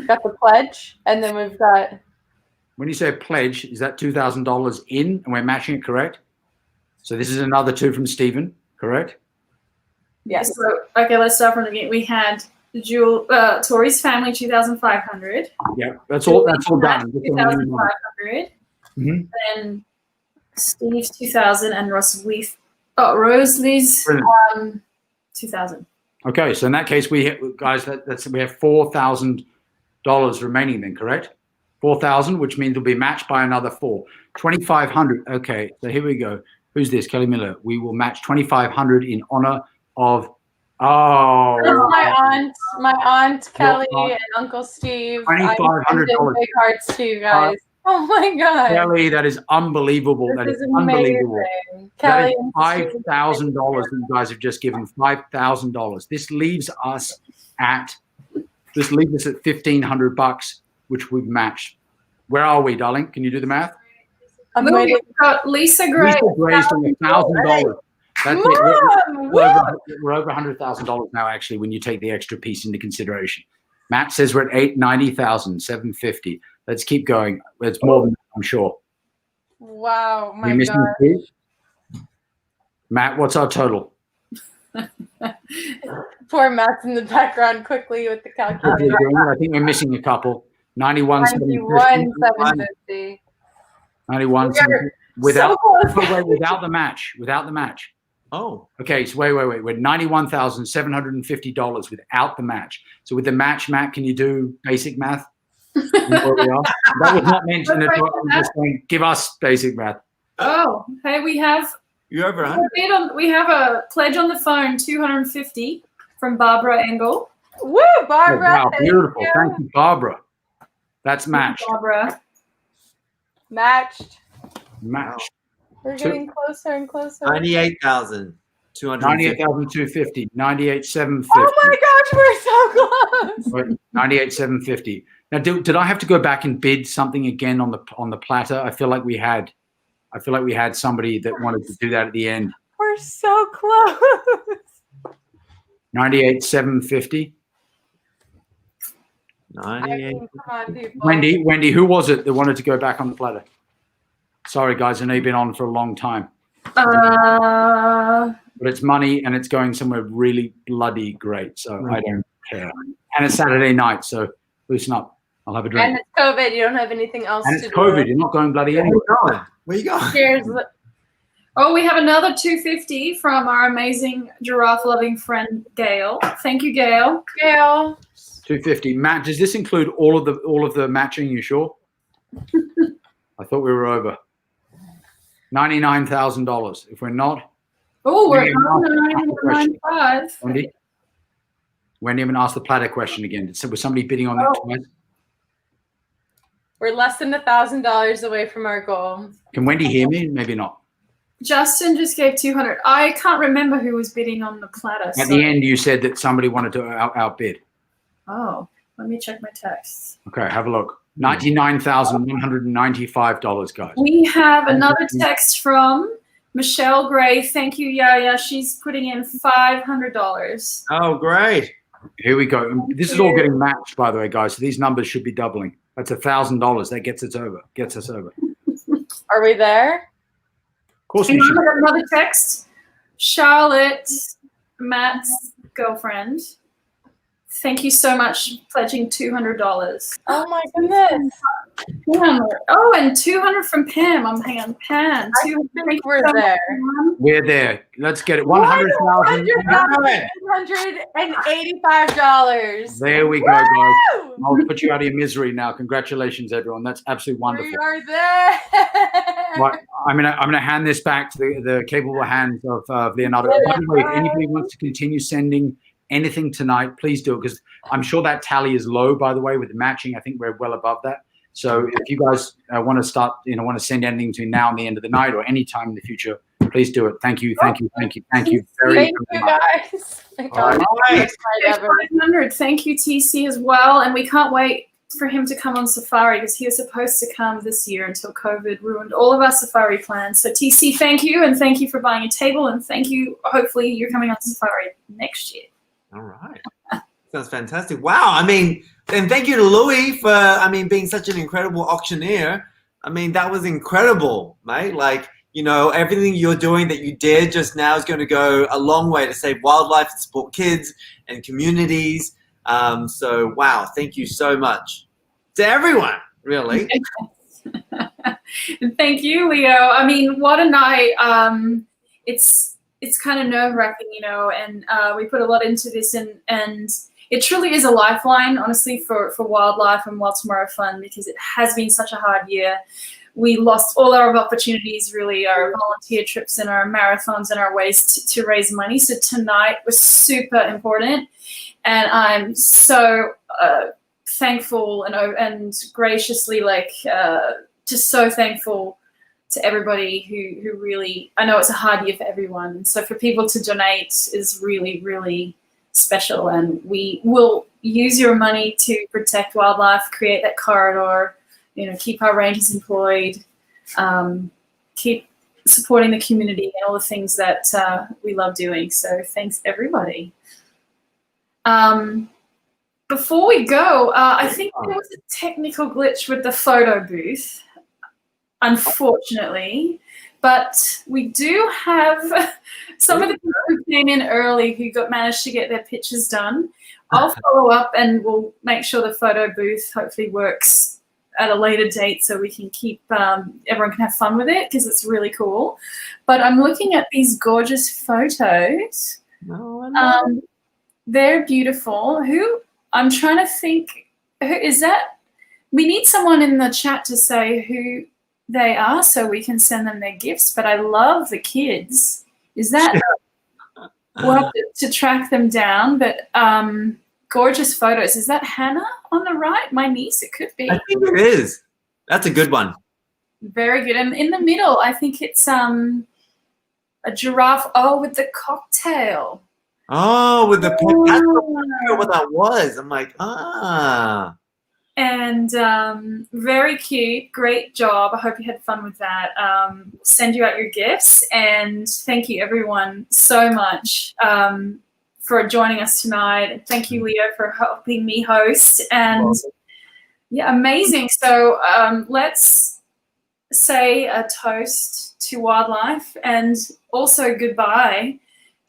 got the pledge, and then we've got. When you say pledge, is that $2,000 in, and we're matching it, correct? So this is another 2 from Stephen, correct? Yes. So, okay, let's start from the beginning. We had Tori's family $2,500. Yeah, that's all done. $2,500. Then Steve's $2,000 and Rosalie's $2,000. Okay, so in that case, we have $4,000 remaining then, correct? 4,000, which means it'll be matched by another 4. 2,500. Okay, so here we go. Who's this? Kelly Miller. We will match 2,500 in honor of. Oh, that's my aunt Kelly and Uncle Steve. $2,500. Big hearts to you guys. Oh my God, Kelly, that is unbelievable. That is unbelievable. Kelly, that is $5,000 that you guys have just given. $5,000. This leaves us at $1,500, which we've matched. Where are we, darling? Can you do the math? We've got Lisa Gray. Lisa Gray's doing $1,000. That's it. We're over $100,000 now, actually, when you take the extra piece into consideration. Matt says we're at $90,750. Let's keep going. It's more than that, I'm sure. Wow, my God. Matt, what's our total? Poor Matt's in the background quickly with the calculator. I think we're missing a couple. $91,750. 91. We are Without, so close. wait, without the match. Without the match. Oh. Okay, so wait. We're $91,750 without the match. So with the match, Matt, can you do basic math? Where we are? That was not mentioned at all. I'm just saying, give us basic math. Oh, hey, we have You're over 100. we have a pledge on the phone, 250 from Barbara Engel. Woo, Barbara! Oh, wow, beautiful. Thank you, Barbara. That's matched. Barbara. Matched. Matched. We're getting closer and closer. 98,250. 98,250. 98,750. Oh my gosh, we're so close. 98,750. Now, did I have to go back and bid something again on the platter? I feel like we had somebody that wanted to do that at the end. We're so close. 98,750. 98. Come on, people. Wendy, who was it that wanted to go back on the platter? Sorry, guys, I know you've been on for a long time. But it's money and it's going somewhere really bloody great, so I don't care. And it's Saturday night, so loosen up. I'll have a drink. And it's COVID. You don't have anything else And to it's do. COVID. You're not going bloody anywhere. Where you going? Cheers. Oh, we have another 250 from our amazing giraffe-loving friend Gail. Thank you, Gail. Gail. 250. Matt, does this include all of the matching? You sure? I thought we were over. $99,000. If we're not, Oh, we're at Question. 95. Wendy, I'm going to ask the platter question again. So was somebody bidding on that twice? We're less than $1,000 away from our goal. Can Wendy hear me? Maybe not. Justin just gave 200. I can't remember who was bidding on the platter. At the end, you said that somebody wanted to outbid. Oh, let me check my texts. Okay, have a look. $99,195, guys. We have another text from Michelle Gray. Thank you, Yaya. She's putting in $500. Oh, great. Here we go. This is all getting matched, by the way, guys. So these numbers should be doubling. That's $1,000. That gets us over. Are we there? Of course And we should. I got another text. Charlotte, Matt's girlfriend. Thank you so much for pledging $200. Oh my goodness. Pam. Oh, and 200 from Pam. Hang on, Pam. I think we're there. We're there. Let's get it. 100,000. $185. There we go, guys. I'll put you out of your misery now. Congratulations, everyone. That's absolutely wonderful. We are there. Right, I'm gonna hand this back to the capable hands of Leonardo. By the way, if anybody wants to continue sending anything tonight, please do it, because I'm sure that tally is low, by the way, with the matching. I think we're well above that. So if you guys want to send anything between now and the end of the night or any time in the future, please do it. Thank you very Thank you, much. guys. All right. 500. Thank you, TC, as well. And we can't wait for him to come on safari, because he was supposed to come this year until COVID ruined all of our safari plans. So TC, thank you, and thank you for buying a table, and thank you. Hopefully you're coming on safari next year. All right. Sounds fantastic. Wow. I mean, and thank you to Louis for, being such an incredible auctioneer. That was incredible, mate. Like, everything you're doing that you did just now is going to go a long way to save wildlife and support kids and communities. So, wow. Thank you so much to everyone, really. Thank you, Leo. What a night. It's kind of nerve-wracking, and we put a lot into this, and it truly is a lifeline, honestly, for wildlife and Wild Tomorrow Fund, because it has been such a hard year. We lost all our opportunities, really, our volunteer trips and our marathons and our ways to raise money. So tonight was super important, and I'm so thankful and graciously, just so thankful to everybody who really, I know it's a hard year for everyone. And so for people to donate is really, really special. And we will use your money to protect wildlife, create that corridor, keep our rangers employed, keep supporting the community and all the things that we love doing. So thanks, everybody. Before we go, I think there was a technical glitch with the photo booth, unfortunately, but we do have some of the people who came in early who managed to get their pictures done. I'll follow up and we'll make sure the photo booth hopefully works at a later date so we can keep everyone can have fun with it because it's really cool. But I'm looking at these gorgeous photos. They're beautiful. I'm trying to think, who is that? We need someone in the chat to say who they are so we can send them their gifts. But I love the kids. Is that we'll have to track them down? But gorgeous photos. Is that Hannah on the right? My niece? It could be. I think it is. That's a good one. Very good. And in the middle, I think it's a giraffe. Oh, with the cocktail. Oh, with the that's what that was. I'm like, ah. And very cute. Great job. I hope you had fun with that. Send you out your gifts. And thank you, everyone, so much for joining us tonight. Thank you, Leo, for helping me host. And yeah, amazing. So let's say a toast to wildlife and also goodbye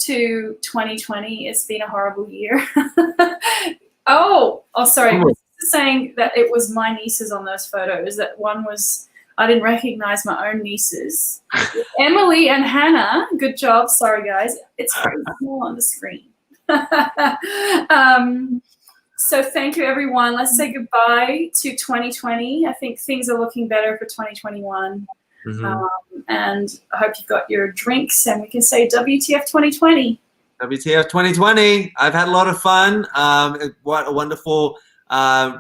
to 2020. It's been a horrible year. oh, sorry. Saying that it was my nieces on those photos. That one was, I didn't recognize my own nieces. Emily and Hannah, good job. Sorry, guys. It's very small on the screen. So thank you, everyone. Let's say goodbye to 2020. I think things are looking better for 2021. And I hope you've got your drinks and we can say WTF 2020. WTF 2020. I've had a lot of fun. What a wonderful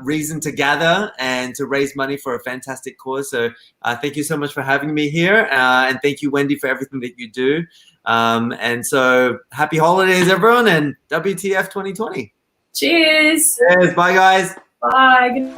reason to gather and to raise money for a fantastic cause. So thank you so much for having me here. And thank you, Wendy, for everything that you do. And so happy holidays, everyone, and WTF 2020. Cheers. Cheers. Bye, guys. Bye.